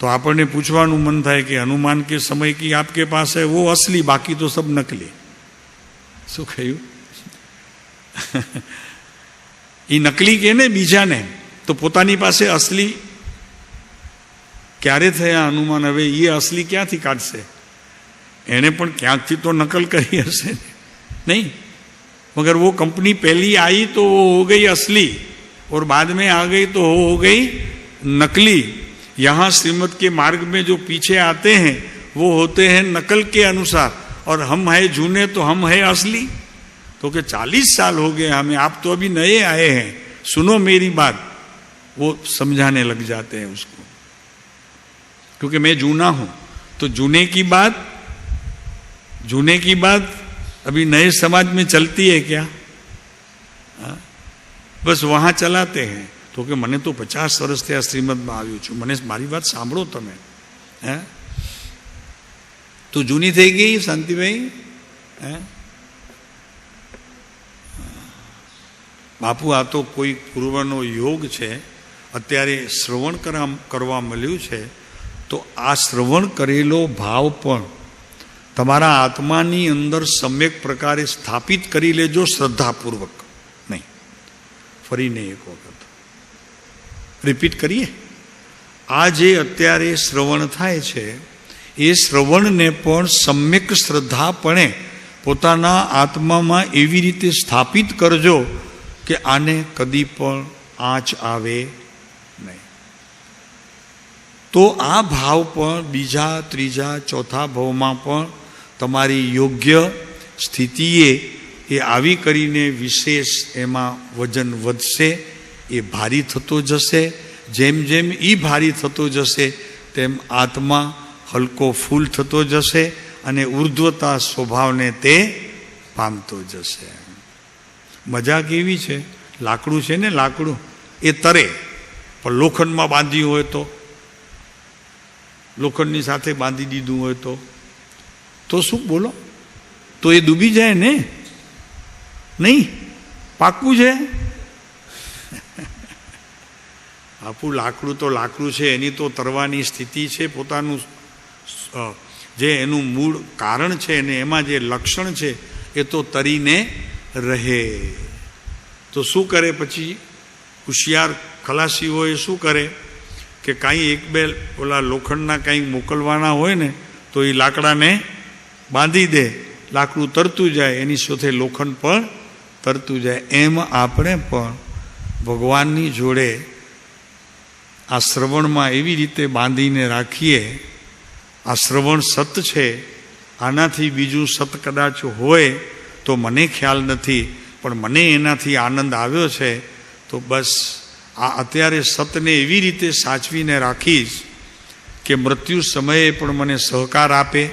तो आपने पूछवानु मन था कि हनुमान के समय की आपके पास है वो असली, बाकी तो सब नकली. शू कहू? ये नकली के ने बीजा ने तो पोतानी पासे असली क्यारे थया हनुमान? हवे ये असली क्यांथी काढशे? एने पण क्यांकथी तो नकल करी हशे नहीं, मगर वो कंपनी पहली आई तो वो हो गई असली और बाद में आ गई तो हो गई नकली. यहाँ श्रीमत के मार्ग में जो पीछे आते हैं वो होते हैं नकल के अनुसार, और हम है जूने तो हम है असली. तो कि 40 साल हो गए हमें, आप तो अभी नए आए हैं, सुनो मेरी बात. वो समझाने लग जाते हैं उसको, क्योंकि मैं जूना हूं. तो जूने की बात अभी नए समाज में चलती है क्या? बस वहां चलाते हैं. तो कि मने तो 50 वर्ष थया श्रीमद में आव्यो छुं, मने मारी बात सांभळो तमे. तो जूनी थई गई शांतिभाई. बापू आ तो कोई पूर्वनो योग छे, अत्यारे श्रवण करवा मळ्युं छे. तो आ श्रवण करेलो भाव पण તમારા આત્માની અંદર સમ્યક પ્રકારે સ્થાપિત કરી લેજો, શ્રદ્ધાપૂર્વક. નહીં, ફરીને એક વખત રિપીટ કરીએ. આ જે અત્યારે શ્રવણ થાય છે એ શ્રવણને પણ સમ્યક શ્રદ્ધાપણે પોતાના આત્મામાં એવી રીતે સ્થાપિત કરજો કે આને કદી પણ આંચ આવે નહીં. તો આ ભાવ પણ બીજા, ત્રીજા, ચોથા ભાવમાં પણ તમારી યોગ્ય સ્થિતિએ એ આવી કરીને વિશેષ એમાં વજન વધશે, એ ભારી થતો જશે. જેમ જેમ એ ભારી થતો જશે તેમ આત્મા હલકો ફૂલ થતો જશે અને ઉર્ધ્વતા સ્વભાવને તે પામતો જશે. મજા કેવી છે લાકડું છે ને, લાકડું એ તરે, પણ લોખંડમાં બાંધ્યું હોય તો, લોખંડની સાથે બાંધી દીધું હોય તો શું બોલો? તો એ ડૂબી જાય ને? નહીં, પાક્કું છે. આપણું લાકડું તો લાકડું છે, એની તો તરવાની સ્થિતિ છે, પોતાનું જે એનું મૂળ કારણ છે ને એમાં જે લક્ષણ છે એ તો તરીને રહે. તો શું કરે પછી હોશિયાર ખલાસી હોય શું કરે કે કાંઈ એક બે ઓલા લોખંડના કાંઈ મોકલવાના હોય ને તો એ લાકડાને બાંધી દે, લાકડું તરતું જાય, એની સાથે લોખંડ પણ તરતું જાય. એમ આપણે પણ ભગવાનની જોડે આ શ્રવણમાં એવી રીતે બાંધીને રાખીએ. આ શ્રવણ સત છે, આનાથી બીજું સત કદાચ હોય તો મને ખ્યાલ નથી, પણ મને એનાથી આનંદ આવ્યો છે. તો બસ આ અત્યારે સતને એવી રીતે સાચવીને રાખીશ કે મૃત્યુ સમયે પણ મને સહકાર આપે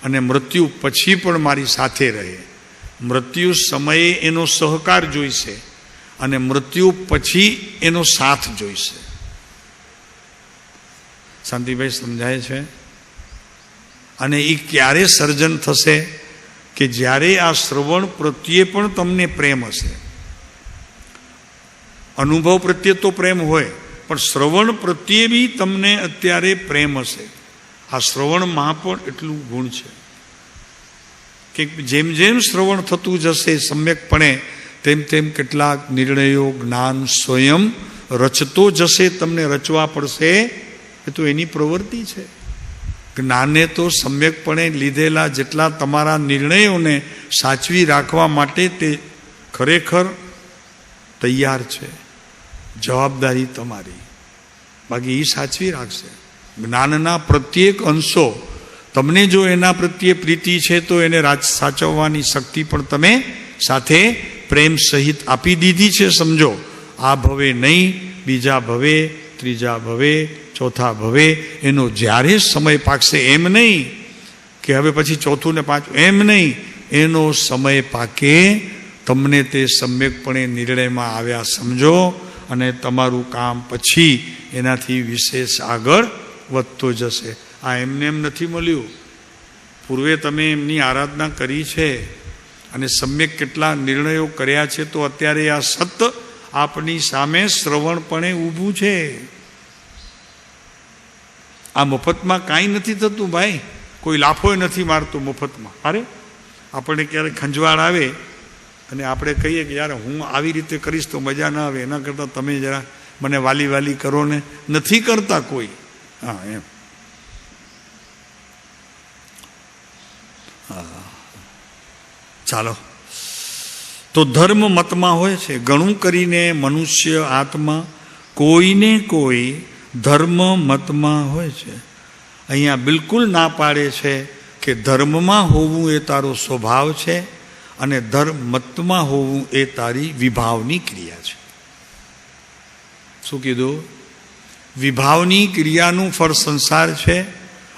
અને મૃત્યુ પછી પણ મારી સાથે રહે. મૃત્યુ સમયે એનો સહકાર જોઈશે અને મૃત્યુ પછી એનો સાથ જોઈશે. શાંતિભાઈ સમજાય છે? અને એ ક્યારે સર્જન થશે કે જ્યારે આ શ્રવણ પ્રત્યે પણ તમને પ્રેમ હશે. અનુભવ પ્રત્યે તો પ્રેમ હોય, પણ શ્રવણ પ્રત્યે બી તમને અત્યારે પ્રેમ હશે. આ શ્રવણમાં પણ એટલું ગુણ છે કે જેમ જેમ શ્રવણ થતું જશે સમ્યકપણે, તેમ તેમ કેટલાક નિર્ણયો જ્ઞાન સ્વયં રચતો જશે. તમને રચવા પડશે, એ તો એની પ્રવૃત્તિ છે. જ્ઞાને તો સમ્યકપણે લીધેલા જેટલા તમારા નિર્ણયોને સાચવી રાખવા માટે તે ખરેખર તૈયાર છે. જવાબદારી તમારી, બાકી એ સાચવી રાખશે. જ્ઞાનના પ્રત્યેક અંશો તમને જો એના પ્રત્યે પ્રીતિ છે તો એને સાચવવાની શક્તિ પણ તમે સાથે પ્રેમ સહિત આપી દીધી છે. સમજો, આ ભવે નહીં, બીજા ભવે, ત્રીજા ભવે, ચોથા ભવે, એનો જ્યારે સમય પાકશે, એમ નહીં કે હવે પછી ચોથું ને પાંચું, એમ નહીં, એનો સમય પાકે તમને તે સમ્યકપણે નિર્ણયમાં આવ્યા સમજો અને તમારું કામ પછી એનાથી વિશેષ આગળ વધતો જશે. આ એમને એમ નથી મળ્યું. પૂર્વે તમે એમની આરાધના કરી છે અને સમ્યક કેટલા નિર્ણયો કર્યા છે, તો અત્યારે આ સત આપની સામે શ્રવણપણે ઊભું છે. આ મફતમાં કાંઈ નથી થતું ભાઈ, કોઈ લાફોય નથી મારતો મફતમાં. અરે આપણને ક્યારેક ખંજવાળ આવે અને આપણે કહીએ કે યાર હું આવી રીતે કરીશ તો મજા ના આવે, એના કરતાં તમે જરા મને વાલી વાલી કરો ને, નથી કરતા કોઈ. હા એમ. ચાલો, તો ધર્મ મતમાં હોય છે. ઘણું કરીને મનુષ્ય આત્મા કોઈને કોઈ ધર્મ મતમાં હોય છે. અહીંયા બિલકુલ ના પાડે છે કે ધર્મમાં હોવું એ તારો સ્વભાવ છે અને ધર્મ મતમાં હોવું એ તારી વિભાવની ક્રિયા છે. શું કીધું? વિભાવની ક્રિયાનું ફળ સંસાર છે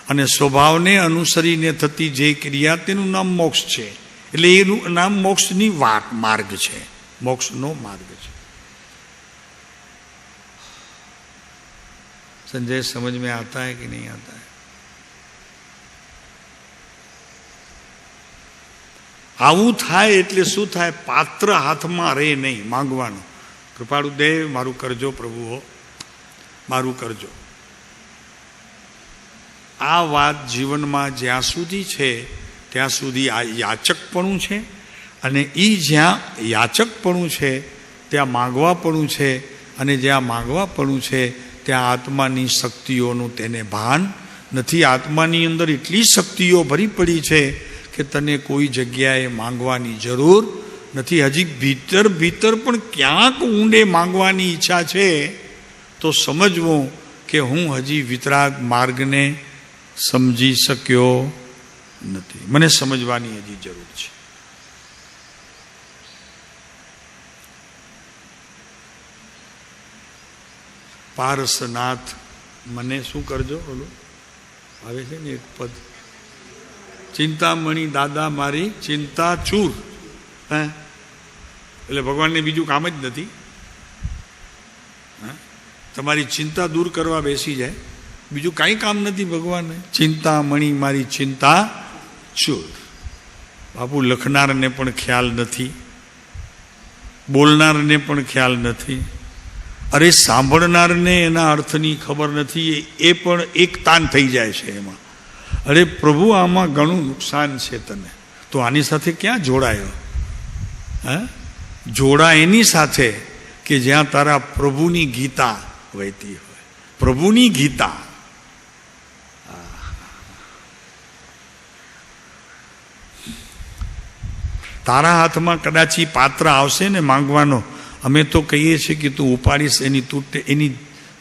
અને સ્વભાવને અનુસરીને થતી જે ક્રિયા તેનું નામ મોક્ષ છે. એટલે એનું નામ મોક્ષની માર્ગ છે, મોક્ષનો માર્ગ છે. संजय समझ में आता है कि नहीं आता है? આવું થાય એટલે શું થાય? પાત્ર હાથમાં રહે નહીં, માંગવાનું. કૃપાળુ દેવ મારું કરજો, પ્રભુઓ મારું કરજો. આ વાત જીવનમાં જ્યાં સુધી છે ત્યાં સુધી આ યાચકપણું છે, અને એ જ્યાં યાચકપણું છે ત્યાં માંગવાપણું છે, અને જ્યાં માંગવાપણું છે ત્યાં આત્માની શક્તિઓનું તેને ભાન નથી. આત્માની અંદર એટલી શક્તિઓ ભરી પડી છે કે તને કોઈ જગ્યાએ માંગવાની જરૂર નથી. હજી ભીતર ભીતર પણ ક્યાંક ઊંડે માંગવાની ઈચ્છા છે તો સમજવું કે હું હજી વિતરાગ માર્ગને સમજી શક્યો નથી, મને સમજવાની હજી જરૂર છે. પારસનાથ મને શું કરજો, બોલો આવે છે ને એક પદ, ચિંતામણી દાદા મારી ચિંતા ચૂર. હે એટલે ભગવાનને બીજું કામ જ નથી. તમારી ચિંતા દૂર કરવા બેસી જાય, બીજું કાંઈ કામ નથી ભગવાનને. ચિંતામણી મારી ચિંતા ચૂર. બાપુ લખનારને પણ ખ્યાલ નથી, બોલનારને પણ ખ્યાલ નથી, અરે સાંભળનારને એના અર્થની ખબર નથી, એ પણ એક તાન થઈ જાય છે એમાં. અરે પ્રભુ આમાં ઘણું નુકસાન છે તને, તો આની સાથે ક્યાં જોડાયો? જોડા એની સાથે કે જ્યાં તારા પ્રભુની ગીતા વહેતી હોય. પ્રભુની ગીતા. તારા હાથમાં કદાચ પાત્ર આવશે ને માંગવાનો, અમે તો કહીએ છીએ કે તું ઉપાડીશ, એની તૂટે, એની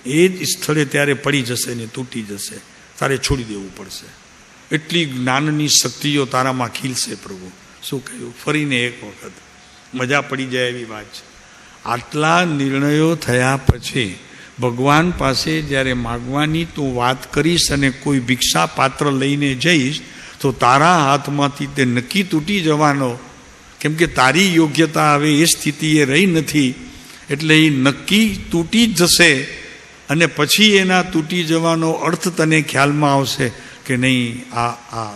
એ જ સ્થળે ત્યારે પડી જશે ને તૂટી જશે, તારે છોડી દેવું પડશે. એટલી જ્ઞાનની શક્તિઓ તારામાં ખીલશે. પ્રભુ શું કહ્યું? ફરીને એક વખત મજા પડી જાય એવી વાત છે. આટલા નિર્ણયો થયા પછી ભગવાન પાસે જ્યારે માગવાની તું વાત કરીશ અને કોઈ ભિક્ષા પાત્ર લઈને જઈશ તો તારા હાથમાંથી તે નક્કી તૂટી જવાનો, કેમ કે તારી યોગ્યતા હવે એ સ્થિતિએ રહી નથી, એટલે એ નક્કી તૂટી જ જશે. અને પછી એના તૂટી જવાનો અર્થ તને ખ્યાલમાં આવશે કે નહીં, આ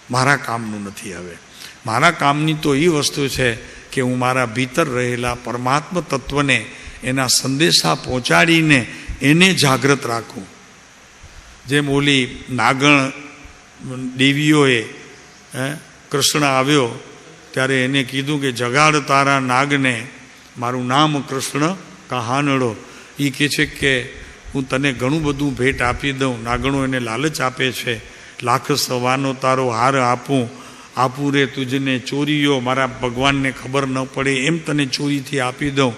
મારા કામનું નથી. હવે મારા કામની તો એ વસ્તુ છે કે હું મારા ભીતર રહેલા પરમાત્મા તત્વને એના સંદેશા પહોંચાડીને એને જાગૃત રાખું. જેમ ઓલી નાગણ દેવીઓએ કૃષ્ણ આવ્યો ત્યારે એને કીધું કે જગાડ તારા નાગને, મારું નામ કૃષ્ણ કહાનડો. એ કહે છે કે હું તને ઘણું બધું ભેટ આપી દઉં. નાગણો એને લાલચ આપે છે, લાખ સવાનો તારો હાર આપું, આપું રે તુજને ચોરીઓ, મારા ભગવાનને ખબર ન પડે એમ તને ચોરીથી આપી દઉં.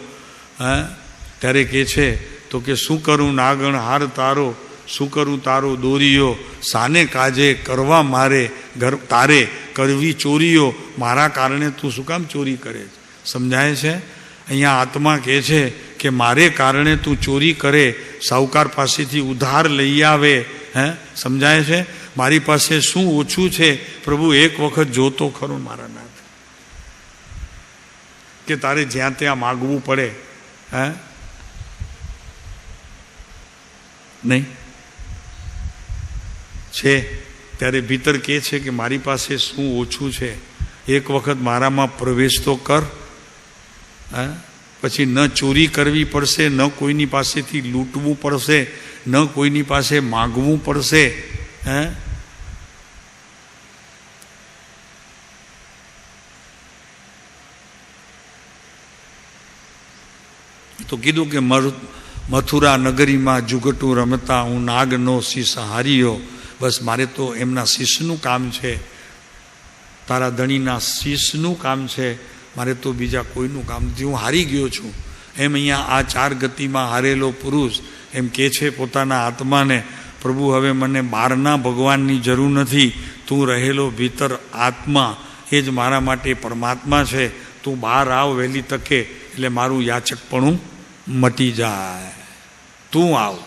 ત્યારે કહે છે તો કે શું કરું નાગણ હાર તારો, શું કરું તારો દોરીઓ, સાને કાજે કરવા મારે ઘર તારે કરવી ચોરીઓ, મારા કારણે તું શું કામ ચોરી કરે? સમજાય છે? અહીંયા આત્મા કહે છે કે મારે કારણે તું ચોરી કરે, સાહુકાર પાસેથી ઉધાર લઈ આવે. સમજાય છે? મારી પાસે શું ઓછું છે? પ્રભુ એક વખત જોતો ખરો મારા નાથ, કે તારે જ્યાં ત્યાં માગવું પડે નહીં છે. ત્યારે ભીતર કહે છે કે મારી પાસે શું ઓછું છે, એક વખત મારામાં પ્રવેશ તો કર. પછી ન ચોરી કરવી પડશે, ન કોઈની પાસેથી લૂંટવું પડશે, ન કોઈની પાસે માગવું પડશે. તો કીધું કે મથુરા નગરીમાં જુગટું રમતા હું નાગનો શીશ હાર્યો. બસ મારે તો એમના શીશનું કામ છે, તારા ધણીના શીશનું કામ છે, મારે તો બીજા કોઈનું કામ નથી. હું હારી ગયો છું. એમ અહીંયા આ 4 ગતિમાં હારેલો પુરુષ એમ કહે છે પોતાના આત્માને, પ્રભુ હવે મને બહારના ભગવાનની જરૂર નથી, તું રહેલો ભીતર આત્મા એ જ મારા માટે પરમાત્મા છે. તું બહાર આવ વહેલી તકે, એટલે મારું યાચકપણું મટી જાય. તું આવ.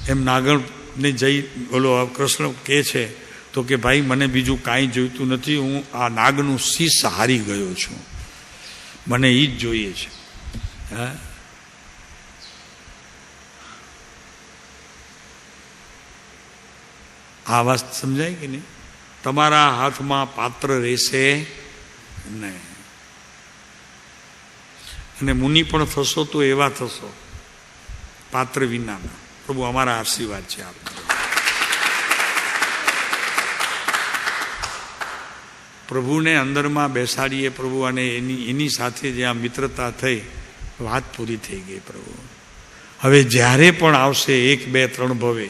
એમ નાગણને જઈ બોલો કૃષ્ણ કહે છે તો કે ભાઈ મને બીજું કાંઈ જોઈતું નથી, હું આ નાગનું શીશ હારી ગયો છું, મને એ જ જોઈએ છે. આ વાત સમજાય કે નહીં? તમારા હાથમાં પાત્ર રહેશે નહીં. અને મુનિ પણ થશો તો એવા થશો પાત્ર વિનાના. પ્રભુ અમારા આશીર્વાદ છે આપ. પ્રભુને અંદરમાં બેસાડીએ પ્રભુ, અને એની સાથે જે આ મિત્રતા થઈ, વાત પૂરી થઈ ગઈ. પ્રભુ હવે જ્યારે પણ આવશે 1, 2, 3 ભવે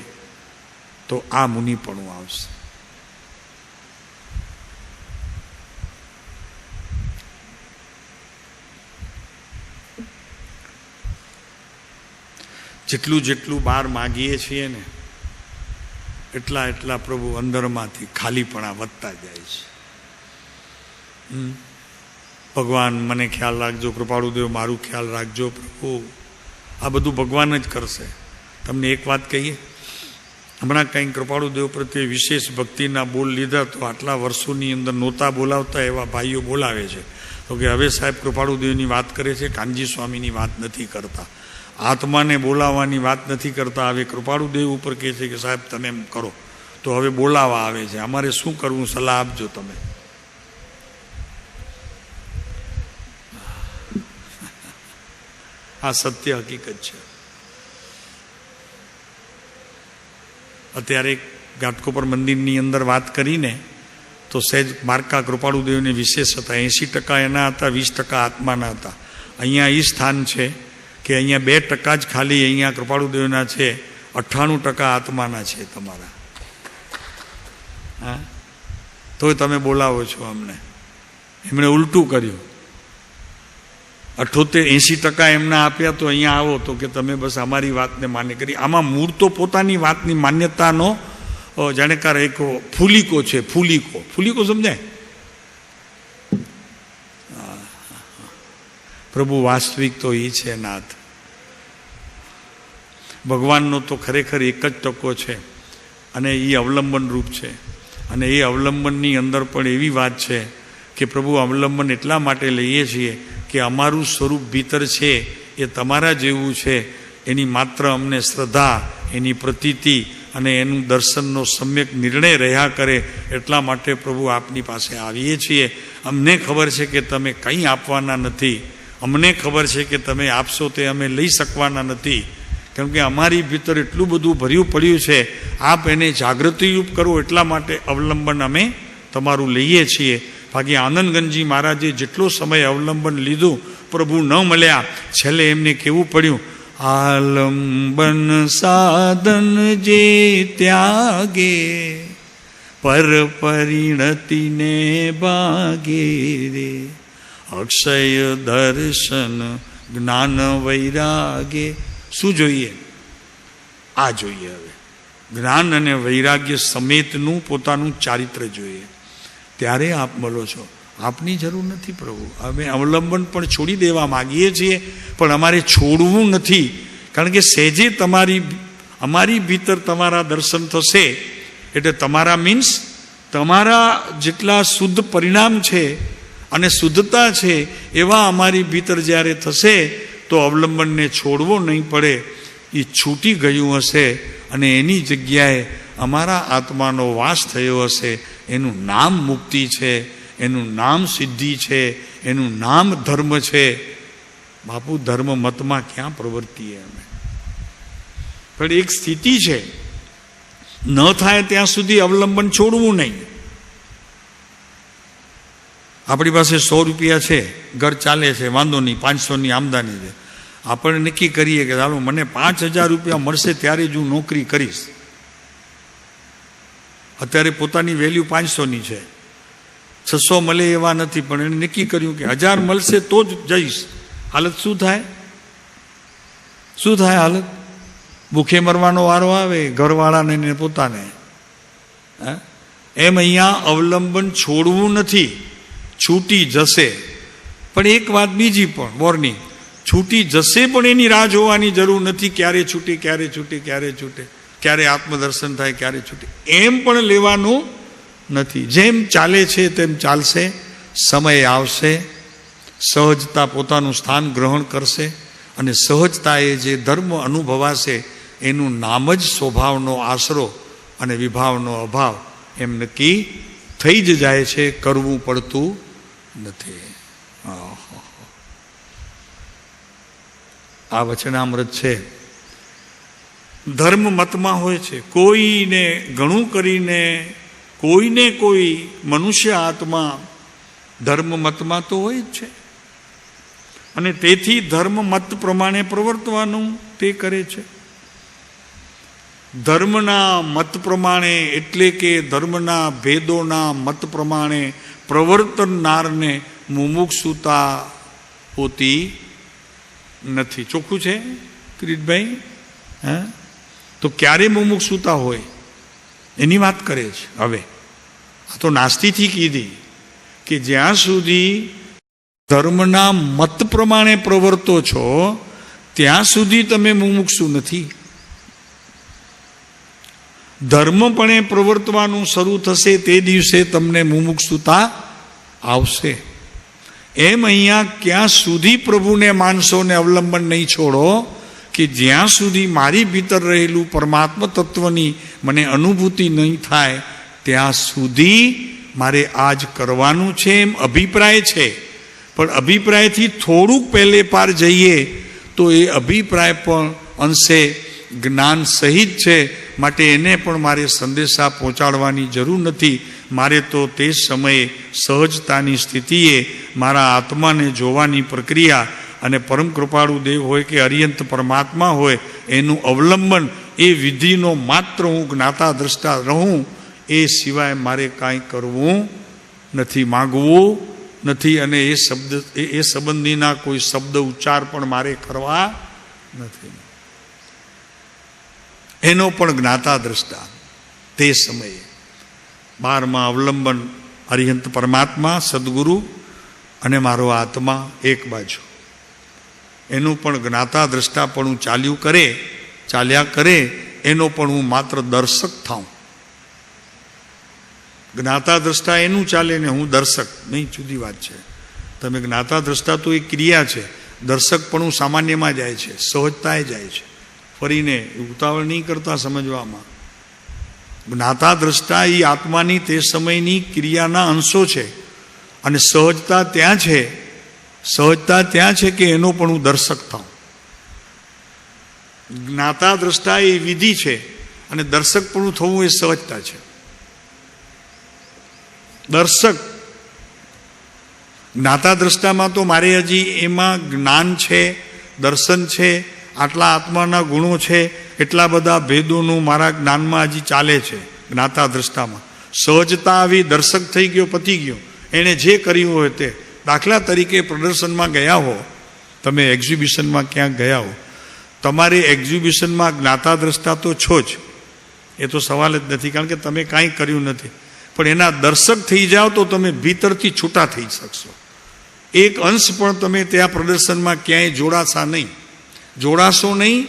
તો આ મુનિપણું આવશે. જેટલું જેટલું બહાર માગીએ છીએ ને એટલા પ્રભુ અંદરમાંથી ખાલીપણા વધતા જાય છે. ભગવાન મને ખ્યાલ રાખજો, કૃપાળુદેવ મારું ખ્યાલ રાખજો. પ્રભુ આ બધું ભગવાન જ કરશે. તમને એક વાત કહીએ, હમણાં કંઈ કૃપાળુદેવ પ્રત્યે વિશેષ ભક્તિના બોલ લીધા તો આટલા વર્ષોની અંદર નહોતા બોલાવતા એવા ભાઈઓ બોલાવે છે. તો કે હવે સાહેબ કૃપાળુદેવની વાત કરે છે, કાનજી સ્વામીની વાત નથી કરતા, આત્માને બોલાવવાની વાત નથી કરતા. હવે કૃપાળુદેવ ઉપર કહે છે કે સાહેબ તમે એમ કરો. તો હવે બોલાવા આવે છે, અમારે શું કરવું, સલાહ આપજો તમે. આ સત્ય હકીકત છે. અત્યારે ઘાટકોપર મંદિરની અંદર વાત કરીને તો સહેજ માર્કા કૃપાળુદેવને વિશેષ હતા. 80% એના હતા, 20% આત્માના હતા. અહીંયા એ સ્થાન છે કે અહીંયા 2% જ ખાલી અહીંયા કૃપાળુદેવના છે, 98% આત્માના છે તમારા. હા, તો તમે બોલાવો છો અમને. એમણે ઉલટું કર્યું, 80% એમના આપ્યા, તો અહીંયા આવો તો કે તમે બસ અમારી વાતને માન્ય કરી. આમાં મૂળ તો પોતાની વાતની માન્યતાનો જાણેકાર એક ફૂલીકો છે. ફૂલીકો સમજાય? પ્રભુ વાસ્તવિક તો એ છે નાથ. ભગવાનનો તો ખરેખર એક જ ટકો છે અને એ અવલંબન રૂપ છે. અને એ અવલંબનની અંદર પણ એવી વાત છે કે પ્રભુ અવલંબન એટલા માટે લઈએ છીએ કે અમારું સ્વરૂપ ભીતર છે એ તમારા જેવું છે, એની માત્ર અમને શ્રદ્ધા, એની પ્રતીતિ અને એનું દર્શનનો સમ્યક નિર્ણય રહ્યા કરે. એટલા માટે પ્રભુ આપની પાસે આવીએ છીએ. અમને ખબર છે કે તમે કંઈ આપવાના નથી, અમને ખબર છે કે તમે આપશો તે અમે લઈ શકવાના નથી, કેમ કે અમારી ભીતર એટલું બધું ભર્યું પડ્યું છે. આપ એને જાગૃતિરૂપ કરો, એટલા માટે અવલંબન અમે તમારું લઈએ છીએ. બાકી આનંદગંજી મહારાજે જેટલો સમય અવલંબન લીધું, પ્રભુ ન મળ્યા, છેલ્લે એમને કેવું પડ્યું, આલંબન સાધન જે ત્યાગે પર પરિણતિને ભાગે રે, અક્ષય દર્શન જ્ઞાન વૈરાગે. શું જોઈએ? આ જોઈએ. હવે જ્ઞાન અને વૈરાગ્ય સમેતનું પોતાનું ચારિત્ર જોઈએ, ત્યારે આપ મળો છો. આપની જરૂર નથી પ્રભુ. અમે અવલંબન પણ છોડી દેવા માગીએ છીએ, પણ અમારે છોડવું નથી. કારણ કે સહેજે અમારી ભીતર તમારા દર્શન થશે એટલે તમારા મીન્સ તમારા જેટલા શુદ્ધ પરિણામ છે અને શુદ્ધતા છે એવા અમારી ભીતર જ્યારે થશે તો અવલંબનને છોડવો નહીં પડે. એ છૂટી ગયું હશે અને એની જગ્યાએ અમારા આત્માનો વાસ થયો હશે. એનું નામ મુક્તિ છે, એનું નામ સિદ્ધિ છે, એનું નામ ધર્મ છે. બાપુ, ધર્મ મતમાં ક્યાં પ્રવર્તીએ અમે? પણ એક સ્થિતિ છે, ન થાય ત્યાં સુધી અવલંબન છોડવું નહીં. આપણી પાસે 100 રૂપિયા છે, ઘર ચાલે છે, વાંધો નહીં, 500ની આમદાની છે. આપણે નક્કી કરીએ કે ચાલો મને 5000 રૂપિયા મળશે ત્યારે જ હું નોકરી કરીશ. અત્યારે પોતાની વેલ્યુ 500ની છે, 600 મળે એવા નથી, પણ એને નક્કી કર્યું કે 1000 મળશે તો જ જઈશ. હાલત શું થાય? શું થાય હાલત? ભૂખે મરવાનો વારો આવે ઘરવાળાને ને પોતાને. એમ અહીંયા અવલંબન છોડવું નથી, છૂટી જશે. પણ એક વાત બીજી પણ વોર્નિંગ, છૂટી જશે પણ એની રાહ જોવાની જરૂર નથી. ક્યારે છૂટે, ક્યારે છૂટે, ક્યારે છૂટે, ક્યારે આત્મદર્શન થાય, ક્યારે છૂટે, એમ પણ લેવાનું નથી. જેમ ચાલે છે તેમ ચાલશે. સમય આવશે, સહજતા પોતાનું સ્થાન ગ્રહણ કરશે અને સહજતાએ જે ધર્મ અનુભવાશે એનું નામ જ સ્વભાવનો આશરો અને વિભાવનો અભાવ એમ નક્કી થઈ જ જાય છે. કરવું પડતું નથી. આ વચનામૃત છે. ધર્મ મતમાં હોય છે. કોઈને ઘણું કરીને કોઈને કોઈ મનુષ્ય આત્મા ધર્મ મતમાં તો હોય જ છે અને તેથી ધર્મ મત પ્રમાણે પ્રવર્તવાનું તે કરે છે. ધર્મના મત પ્રમાણે એટલે કે ધર્મના ભેદોના મત પ્રમાણે પ્રવર્તનારને મુમુક્ષુતા હોતી નથી. ચોખ્ખું છે કિરીટભાઈ? હા, તો ક્યારે મુમુક્ષુતા હોય એની વાત કરે છે. હવે આ તો નાસ્તિથી કીધી કે જ્યાં સુધી ધર્મના મત પ્રમાણે પ્રવર્તો છો ત્યાં સુધી તમે મુમુક્ષુ નથી. ધર્મપણે પ્રવર્તવાનું શરૂ થશે તે દિવસે તમને મુમુક્ષુતા આવશે. એમ અહીંયા ક્યાં સુધી પ્રભુને માનશો ને અવલંબન નહીં છોડો કે જ્યાં સુધી મારી ભીતર રહેલું પરમાત્મ તત્વની મને અનુભૂતિ નહીં થાય ત્યાં સુધી મારે આ જ કરવાનું છે એમ અભિપ્રાય છે. પણ અભિપ્રાયથી થોડુંક પહેલે પાર જઈએ તો એ અભિપ્રાય પણ અંશે જ્ઞાન સહિત છે, માટે એને પણ મારે સંદેશા પહોંચાડવાની જરૂર નથી. મારે તો તે સમયે સહજતાની સ્થિતિએ મારા આત્માને જોવાની પ્રક્રિયા અને પરમ કૃપાળુ દેવ હોય કે અરિયંત પરમાત્મા હોય એનું અવલંબન એ વિધિનો માત્ર હું જ્ઞાતા દ્રષ્ટા રહું, એ સિવાય મારે કાંઈ કરવું નથી, માગવું નથી, અને એ સંબંધીના કોઈ શબ્દ ઉચ્ચાર પણ મારે કરવા નથી. એનો પણ જ્ઞાતા દ્રષ્ટા તે સમયે 12માં અવલંબન અરિહંત પરમાત્મા સદગુરુ અને મારો આત્મા એક બાજુ, એનું પણ જ્ઞાતા દ્રષ્ટાપણું ચાલ્યા કરે એનો પણ હું માત્ર દર્શક થાઉં. જ્ઞાતા દ્રષ્ટા એનું ચાલે ને હું દર્શક નહીં, જુદી વાત છે. તમે જ્ઞાતા દ્રષ્ટા તો એ ક્રિયા છે, દર્શક પણ હું સામાન્યમાં જાય છે, સહજતાએ જાય છે, ફરીને ઉતાવળ નહીં કરતા સમજવામાં. જ્ઞાતા દ્રષ્ટા એ આત્માની તે સમયની ક્રિયાના અંશો છે, અને સહજતા ત્યાં છે કે એનો પણ હું દર્શક થાઉં. જ્ઞાતા દ્રષ્ટા એ વિધિ છે અને દર્શક પણ થવું એ સહજતા છે. દર્શક જ્ઞાતા દ્રષ્ટામાં તો મારે હજી એમાં જ્ઞાન છે, દર્શન છે, આટલા આત્માના ગુણો છે, એટલા બધા ભેદોનું મારા જ્ઞાનમાં હજી ચાલે છે. જ્ઞાતા દ્રષ્ટામાં સહજતા આવી, દર્શક થઈ ગયો, પતી ગયો, એણે જે કર્યું હોય તે. દાખલા તરીકે પ્રદર્શનમાં ગયા હો, તમે એક્ઝિબિશનમાં ક્યાંક ગયા હો, તમારે એક્ઝિબિશનમાં જ્ઞાતા દ્રષ્ટા તો છો જ, એ તો સવાલ જ નથી, કારણ કે તમે કાંઈ કર્યું નથી. પણ એના દર્શક થઈ જાઓ તો તમે ભીતરથી છૂટા થઈ શકશો. એક અંશ પણ તમે ત્યાં પ્રદર્શનમાં ક્યાંય જોડાશો નહીં.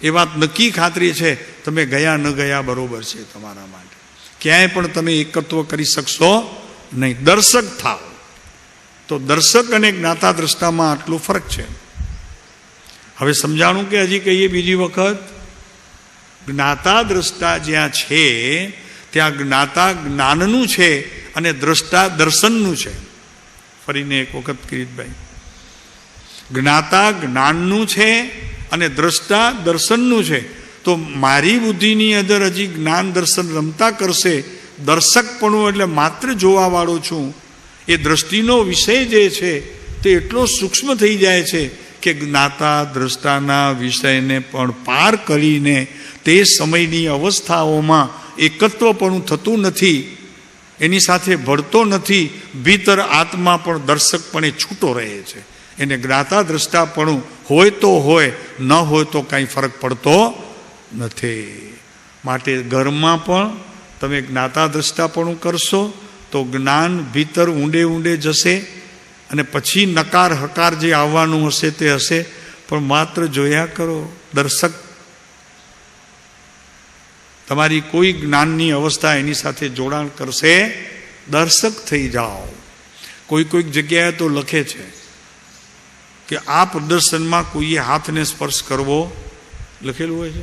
એ વાત નક્કી ખાતરી છે, તમે ગયા ન ગયા બરોબર છે તમારા માટે. ક્યાંય પણ તમે એકત્વ કરી શકશો નહીં. દર્શક થાવ. તો દર્શક અને જ્ઞાતા દ્રષ્ટામાં આટલું ફરક છે. હવે સમજાણું કે હજી કહીએ બીજી વખત? જ્ઞાતા દ્રષ્ટા જ્યાં છે ત્યાં જ્ઞાતા જ્ઞાનનું છે અને દ્રષ્ટા દર્શનનું છે. ફરીને એક વખત કિરીટભાઈ, જ્ઞાતા જ્ઞાનનું છે અને દ્રષ્ટા દર્શનનું છે. તો મારી બુદ્ધિની અંદર હજી જ્ઞાન દર્શન રમતા કરશે. દર્શકપણું એટલે માત્ર જોવાવાળો છું. એ દ્રષ્ટિનો વિષય જે છે તે એટલો સૂક્ષ્મ થઈ જાય છે કે જ્ઞાતા દ્રષ્ટાના વિષયને પણ પાર કરીને તે સમયની અવસ્થાઓમાં એકત્વપણું થતું નથી, એની સાથે ભળતો નથી. ભીતર આત્મા પણ દર્શકપણે છૂટો રહે છે. એને જ્ઞાતા દ્રષ્ટાપણું હોય તો હોય, ન હોય તો કાંઈ ફરક પડતો નથી. માટે ઘરમાં પણ તમે જ્ઞાતા દ્રષ્ટાપણું કરશો તો જ્ઞાન ભીતર ઊંડે જશે, અને પછી નકાર હકાર જે આવવાનું હશે તે હશે. પણ માત્ર જોયા કરો. દર્શક તમારી કોઈ જ્ઞાનની અવસ્થા એની સાથે જોડાણ કરશે, દર્શક થઈ જાઓ. કોઈક જગ્યાએ તો લખે છે કે આ પ્રદર્શનમાં કોઈએ હાથને સ્પર્શ કરવો, લખેલું હોય છે.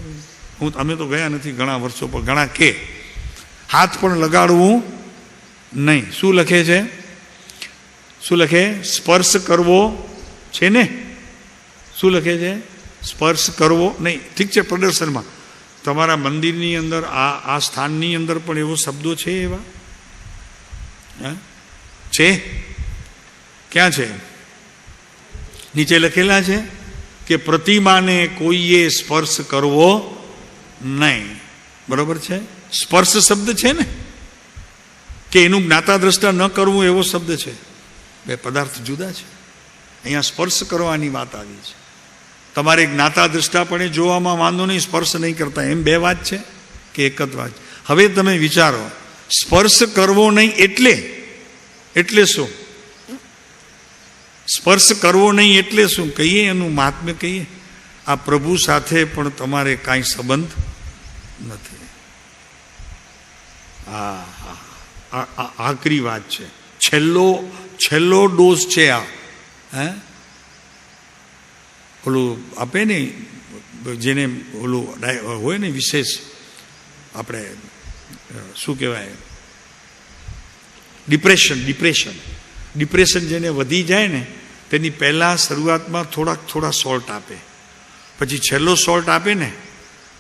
અમે તો ગયા નથી ઘણા વર્ષો, પર ઘણા કે હાથ પણ લગાડવું નહીં. શું લખે છે? શું લખે? સ્પર્શ કરવો છે ને? શું લખે છે? સ્પર્શ કરવો નહીં. ઠીક છે, પ્રદર્શનમાં તમારા મંદિરની અંદર આ સ્થાનની અંદર પણ એવો શબ્દો છે, એવા છે? ક્યાં છે? નીચે લખેલા છે કે પ્રતિમાને કોઈએ સ્પર્શ કરવો નહીં. બરોબર છે? સ્પર્શ શબ્દ છે ને, કે એનું જ્ઞાતા દ્રષ્ટા ન કરવું એવો શબ્દ છે. બે પદાર્થ જુદા છે. અહીંયા સ્પર્શ કરવાની વાત આવી છે. તમારે જ્ઞાતા દ્રષ્ટાપણે જોવામાં વાંધો નહીં, સ્પર્શ નહીં કરતા, એમ બે વાત છે કે એક જ વાત? હવે તમે વિચારો, સ્પર્શ કરવો નહીં એટલે શું? સ્પર્શ કરવો નહીં એટલે શું કહીએ? એનું મહાત્મ્ય કહીએ. આ પ્રભુ સાથે પણ તમારે કાંઈ સંબંધ નથી. આકરી વાત છે. છેલ્લો ડોઝ છે આ. હે, ઓલું આપે ને જેને ઓલું હોય ને વિશેષ, આપણે શું કહેવાય, ડિપ્રેશન જેને વધી જાય ને તેની પહેલાં શરૂઆતમાં થોડા સોલ્ટ આપે, પછી છેલ્લો સોલ્ટ આપે ને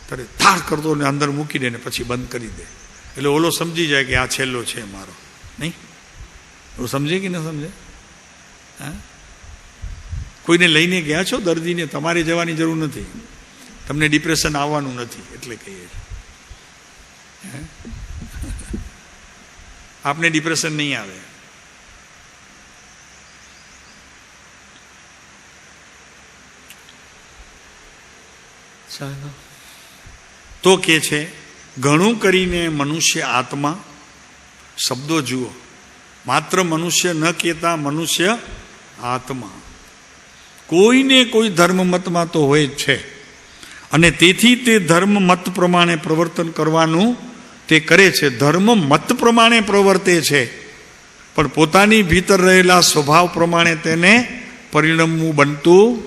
ત્યારે થાર કરતો ને અંદર મૂકી દે ને પછી બંધ કરી દે, એટલે ઓલો સમજી જાય કે આ છેલ્લો છે મારો. નહીં, ઓલો સમજે કે ન સમજે? હા, કોઈને લઈને ગયા છો દર્દીને, તમારે જવાની જરૂર નથી, તમને ડિપ્રેશન આવવાનું નથી એટલે કહીએ છીએ. આપને ડિપ્રેશન નહીં આવે. ચાલો, તો કે છે ઘણું કરીને મનુષ્ય આત્મા, શબ્દો જુઓ, માત્ર મનુષ્ય ન કહેતા મનુષ્ય આત્મા. કોઈને કોઈ ધર્મ મતમાં તો હોય જ છે, અને તેથી તે ધર્મ મત પ્રમાણે પ્રવર્તન કરવાનું તે કરે છે. ધર્મ મત પ્રમાણે પ્રવર્તે છે, પણ પોતાની ભીતર રહેલા સ્વભાવ પ્રમાણે તેને પરિણમવું બનતું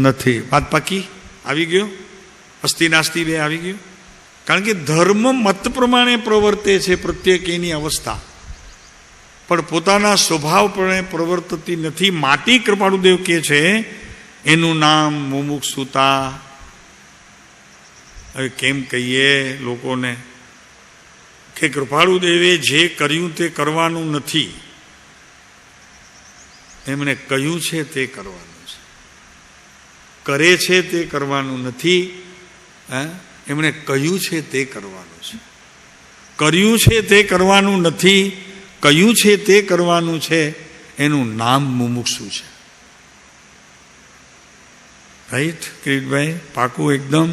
નથી. વાત પાકી? આવી ગયો? અસ્તિ નાસ્તિ બે આવી ગયું? કારણ કે ધર્મ મત પ્રમાણે પ્રવર્તે છે પ્રત્યેક એની અવસ્થા, પણ પોતાના સ્વભાવ પ્રમાણે પ્રવર્તતી નથી. માટી કૃપાળુદેવ કહે છે એનું નામ મુમુક્ષુતા. હવે કેમ કહીએ લોકોને કે કૃપાળુદેવે જે કર્યું તે કરવાનું નથી, એમણે કહ્યું છે તે કરવાનું છે. કરે છે તે કરવાનું નથી, એમણે કહ્યું છે તે કરવાનું છે. કર્યું છે તે કરવાનું નથી, કહ્યું છે તે કરવાનું છે. એનું નામ મુમુક્ષુ છે. રાઈટ કિરીટભાઈ? પાકું એકદમ?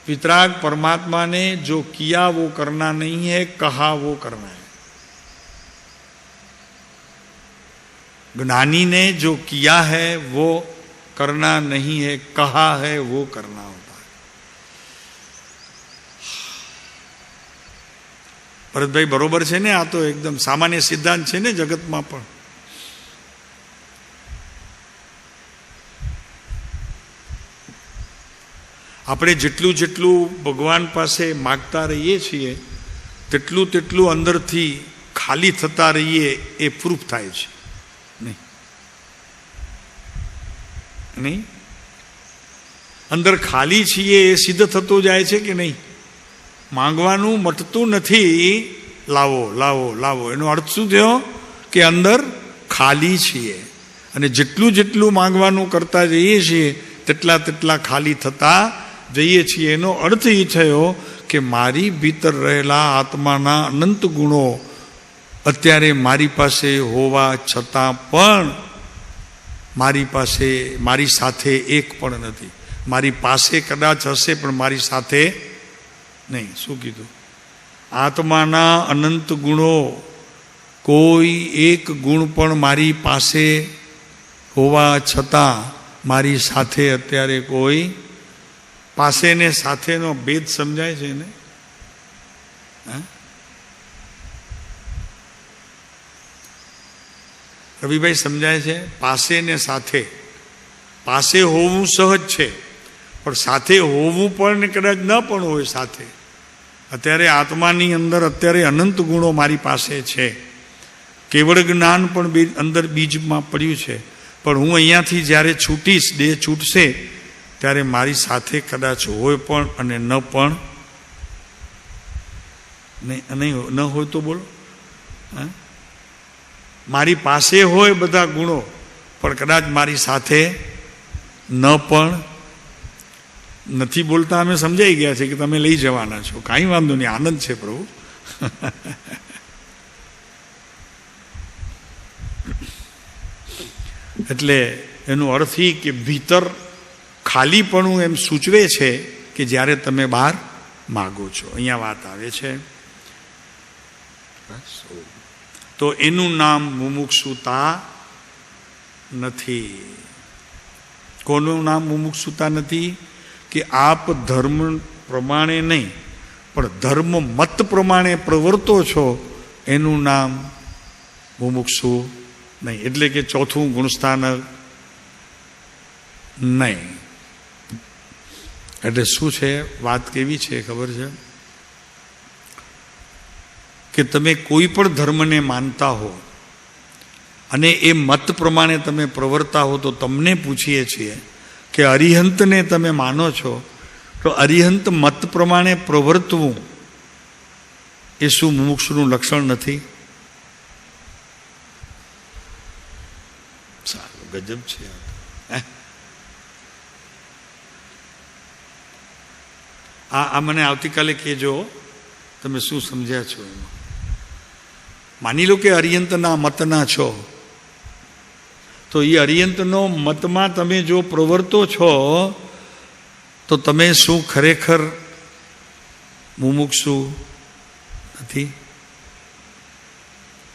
वितराग परमात्मा ने जो किया वो करना नहीं है, कहा वो करना है. ज्ञानी ने जो किया है वो करना नहीं है, कहा है वो करना होता है. ભરતભાઈ બરોબર છે ને? આ તો એકદમ સામાન્ય સિદ્ધાંત છે ને જગતમાં પણ. આપણે જેટલું ભગવાન પાસે માગતા રહીએ છીએ તેટલું અંદરથી ખાલી થતા રહીએ એ પ્રૂફ થાય છે. નહીં? અંદર ખાલી છીએ એ સિદ્ધ થતો જાય છે કે નહીં? માંગવાનું મટતું નથી. લાવો લાવો લાવો, એનો અર્થ શું થયો? કે અંદર ખાલી છીએ, અને જેટલું માંગવાનું કરતા જઈએ છીએ તેટલા ખાલી થતા જઈએ છીએ. એનો અર્થ એ થયો કે મારી ભીતર રહેલા આત્માના અનંત ગુણો અત્યારે મારી પાસે હોવા છતાં પણ મારી સાથે એક પણ નથી. મારી પાસે કદાચ હશે પણ મારી સાથે નહીં. શું કીધું? આત્માના અનંત ગુણો, કોઈ એક ગુણ પણ મારી પાસે હોવા છતાં મારી સાથે અત્યારે કોઈ. પાસે ને સાથેનો ભેદ સમજાય છે ને? રવિભાઈ સમજાય છે? પાસે ને સાથે. પાસે હોવું સહજ છે, પણ સાથે હોવું પણ કદાચ ન પણ હોય સાથે. અત્યારે આત્માની અંદર અત્યારે અનંત ગુણો મારી પાસે છે. કેવળ જ્ઞાન પણ અંદર બીજમાં પડ્યું છે, પણ હું અહીંયાથી જ્યારે છૂટીશ, દેહ છૂટશે, ત્યારે મારી સાથે કદાચ હોય પણ અને ન પણ ન હોય તો બોલો. મારી પાસે હોય બધા ગુણો, પણ કદાચ મારી સાથે ન પણ નથી. બોલતા અમે સમજાઈ ગયા છે કે તમે લઈ જવાના છો. કાંઈ વાંધો નહીં, આનંદ છે પ્રભુ. એટલે એનો અર્થ એ કે ભીતર ખાલીપણું એમ સૂચવે છે કે જ્યારે તમે બહાર માગો છો. અહીંયા વાત આવે છે. તો એનું નામ મુમુક્ષુતા નથી. કોનું નામ મુમુક્ષુતા નથી? કે આપ ધર્મ પ્રમાણે નહીં પણ ધર્મ મત પ્રમાણે પ્રવર્તો છો એનું નામ મુમુક્ષુ નહીં. એટલે કે ચોથું ગુણસ્થાનક નહીં. એટલે શું છે, વાત કેવી છે ખબર છે કે તમે કોઈ પણ ધર્મને માનતા હો અને એ મત પ્રમાણે તમે પ્રવર્તા હો, તો તમને પૂછીએ છીએ કે અરિહંતને તમે માનો છો, તો અરિહંત મત પ્રમાણે પ્રવર્તવું એ શું મુમુક્ષુનું લક્ષણ નથી? સારું, ગજબ છે. આ મને આવતીકાલે કહેજો તમે શું સમજ્યા છો. માની લો કે અરિહંતના મતના છો, તો એ અરિહંતનો મતમાં તમે જો પ્રવર્તો છો તો તમે શું ખરેખર મુમુક્ષુ નથી?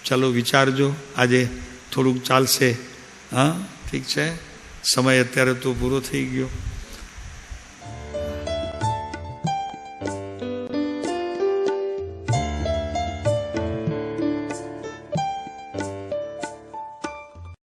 ચાલો વિચારજો, આજે થોડુંક ચાલશે. હા, ઠીક છે, સમય અત્યારે તો પૂરો થઈ ગયો.